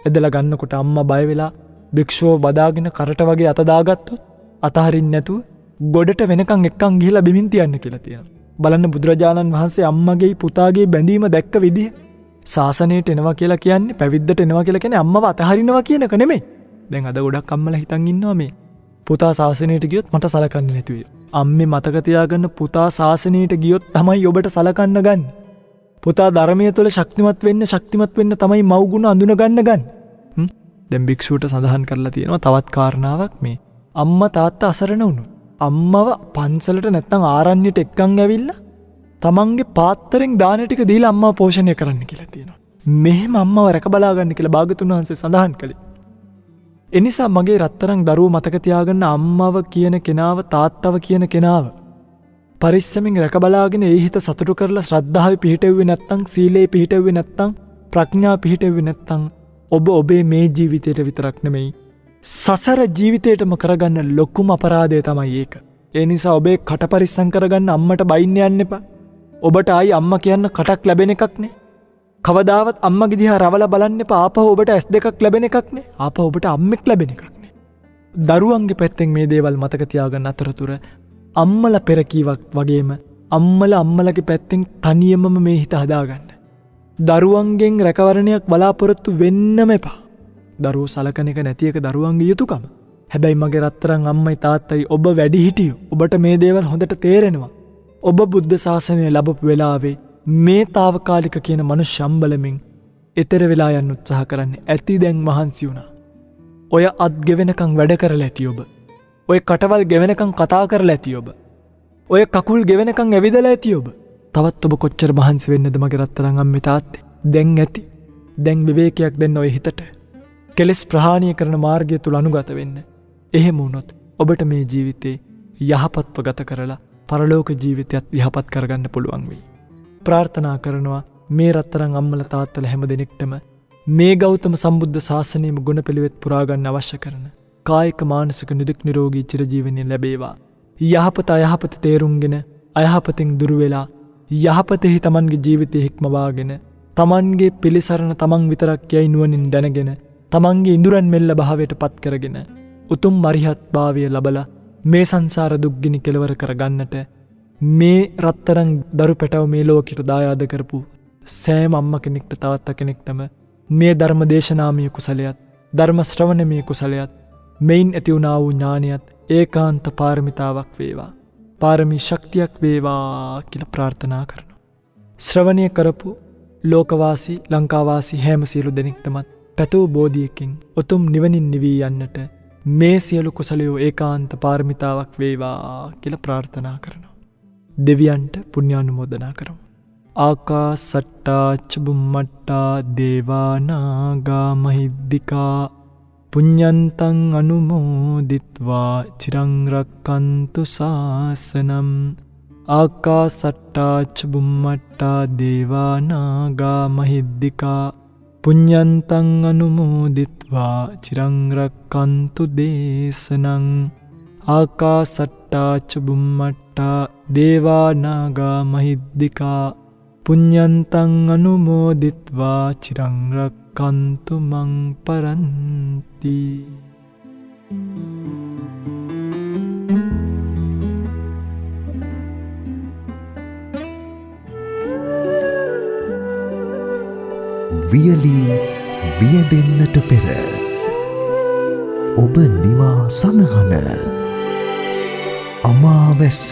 ඇදලා ගන්නකොට අම්මා බය වෙලා භික්ෂුව බදාගෙන කරට වගේ අත දාගත්තොත් අතහරින්න නැතුව ගොඩට වෙනකන් එක්කන් ගිහිලා බිමින් තියන්න කියලා තියෙනවා. බලන්න බුදුරජාණන් වහන්සේ අම්මගේ පුතාගේ බැඳීම දැක්ක විදිහ. ශාසනයට එනවා කියලා කියන්නේ පැවිද්දට එනවා කියලා කියන්නේ අම්මව අතහරිනවා කියන එක නෙමෙයි. දැන් අද ගොඩක් අම්මලා හිතන් ඉන්නවා මේ පුතා ශාසනයට ගියොත් මට සලකන්නේ නැති වෙයි. අම්මේ මතක තියාගන්න පුතා ශාසනයට ගියොත් තමයි ඔබට සලකන්න ගන්න. පුතා ධර්මයේ තුල ශක්තිමත් වෙන්න තමයි මව් ගුණ අඳුන ගන්න ගන්න. දැන් භික්ෂුවට සඳහන් කරලා තියෙනවා තවත් කාරණාවක් මේ අම්මා තාත්තා අසරණ වුණොත් අම්මව පන්සලට නැත්තම් ආරණ්‍යයට එක්කන් ඇවිල්ලා තමන්ගේ පාත්තරෙන් දාන ටික දීලා අම්මව පෝෂණය කරන්න කියලා තියෙනවා. මෙහෙම අම්මව රැක බලා ගන්න කියලා භාගතුන් වහන්සේ සඳහන් කළේ. එනිසා මගේ රත්තරන් දරුවෝ මතක තියාගන්න අම්මව කියන කෙනාව තාත්තව කියන කෙනාව පරිස්සමින් රැක බලාගෙන ඒ හිත සතුටු කරලා ශ්‍රද්ධාවේ පිහිටෙව්වේ නැත්තම් සීලේ පිහිටෙව්වේ නැත්තම් ප්‍රඥා පිහිටෙව්වේ නැත්තම් ඔබ ඔබේ මේ ජීවිතයට විතරක් නෙමෙයි සසර ජීවිතේටම කරගන්න ලොකුම අපරාධය තමයි ඒක. ඒ නිසා ඔබේ කට පරිස්සම් කරගන්න අම්මට බයින්න යන්න එපා. ඔබට ආයි අම්මා කියන්න කටක් ලැබෙන එකක් නේ. කවදාවත් අම්මගේ දිහා රවලා බලන්න එපා. ආපහු ඔබට S2ක් ලැබෙන එකක් නේ. ආපහු ඔබට අම්මෙක් ලැබෙන එකක් නේ. දරුවන්ගේ පැත්තෙන් මේ දේවල් මතක තියාගන්න අතරතුර අම්මලා පෙර කීවක් වගේම අම්මලාගේ පැත්තෙන් තනියමම මේ හිත හදාගන්න. දරුවන්ගෙන් රැකවරණයක් බලාපොරොත්තු වෙන්නම එපා. දරුවෝ සලකන එක නැති එක දරුවන්ගේ යුතුයකම. හැබැයි මගේ රත්තරන් අම්මයි තාත්තයි ඔබ වැඩි හිටියෝ. ඔබට මේ දේවල් හොඳට තේරෙනවා. ඔබ බුද්ධ ශාසනය ලැබපු වෙලාවේ මේ తాවකාලික කියන මනුෂ්‍ය අම්බලමින් ඊතර වෙලා යන්න උත්සාහ කරන්නේ ඇති දැන් මහන්සි වුණා. ඔය අත් ගෙවෙනකන් වැඩ කරලා ඇති ඔබ. ඔය කටවල් ගෙවෙනකන් කතා කරලා ඇති ඔබ. ඔය කකුල් ගෙවෙනකන් ඇවිදලා ඇති ඔබ. තවත් ඔබ කොච්චර මහන්සි වෙන්නද මගේ රත්තරන් අම්මේ තාත්තේ? දැන් ඇති. දැන් විවේකයක් දෙන්න ඔය හිතට. කෙලෙස් ප්‍රහාණය කරන මාර්ගය තුල අනුගත වෙන්න. එහෙම වුණොත් ඔබට මේ ජීවිතේ යහපත්ව ගත කරලා පරලෝක ජීවිතයත් යහපත් කරගන්න පුළුවන් වෙයි. ප්‍රාර්ථනා කරනවා මේ රත්තරන් අම්මල තාත්තලා හැම දෙනෙක්ටම මේ ගෞතම සම්බුද්ධ ශාසනයේම ගුණපිළිවෙත් පුරා ගන්න අවශ්‍ය කරන කායික මානසික නිදුක් නිරෝගී චිරජීවනය ලැබේවා. යහපත අයහපත තේරුම්ගෙන අයහපතෙන් දුර වෙලා යහපතෙහි තමන්ගේ ජීවිතය හික්මවාගෙන තමන්ගේ පිළිසරණ තමන් විතරක් යයි නුවණින් දැනගෙන තමන්ගේ ඉඳුරන් මෙල්ල භාවයට පත් කරගෙන උතුම් මරිහත් භාවය ලබලා මේ සංසාර දුක්ගිනි කෙලවර කරගන්නට මේ රත්තරන් දරු පැටව මේ ලෝකෙට දායාද කරපු සෑම අම්ම කෙනෙක්ට තාත්තා කෙනෙක්ටම මේ ධර්ම දේශනාමය කුසලයත් ධර්ම ශ්‍රවණමය කුසලයත් මෙයින් ඇති වුණා වූ ඥානයත් ඒකාන්ත පාරමිතාවක් වේවා. පාරමී ශක්තියක් වේවා කියලා ප්‍රාර්ථනා කරනවා. ශ්‍රවණය කරපු ලෝකවාසී ලංකාවාසී හැම සියලු දෙනෙක්ටමත් පැතූ බෝධියකින් උතුම් නිවනින් නිවී යන්නට මේ සියලු කුසලයෝ ඒකාන්ත පාරමිතාවක් වේවා කියලා ප්‍රාර්ථනා කරනවා. දෙවියන්ට පුණ්‍යානුමෝදනා කරමු. ආකාසට්ටා චුම්මට්ටා දේවා නාග මහිද්దికා පුඤ්ඤන්තං අනුමෝදිත්වා චිරං රක්칸තු ශාසනං. ආකාසට්ටා චුම්මට්ටා දේවා නාග මහිද්దికා පුඤ්ඤන්තං අනුමෝදිත්වා චිරං රක්칸තු දේශනං. ආකාසට්ටා චුම්මට්ටා දේවා නාග මහිද්దికා පුඤ්ඤන්තං අනුමෝදිත්වා චිරං රක්칸තු මං පරන්ති. වියලී බියදෙන්නට පෙර ඔබ නිවා සනහන අමාවැස්ස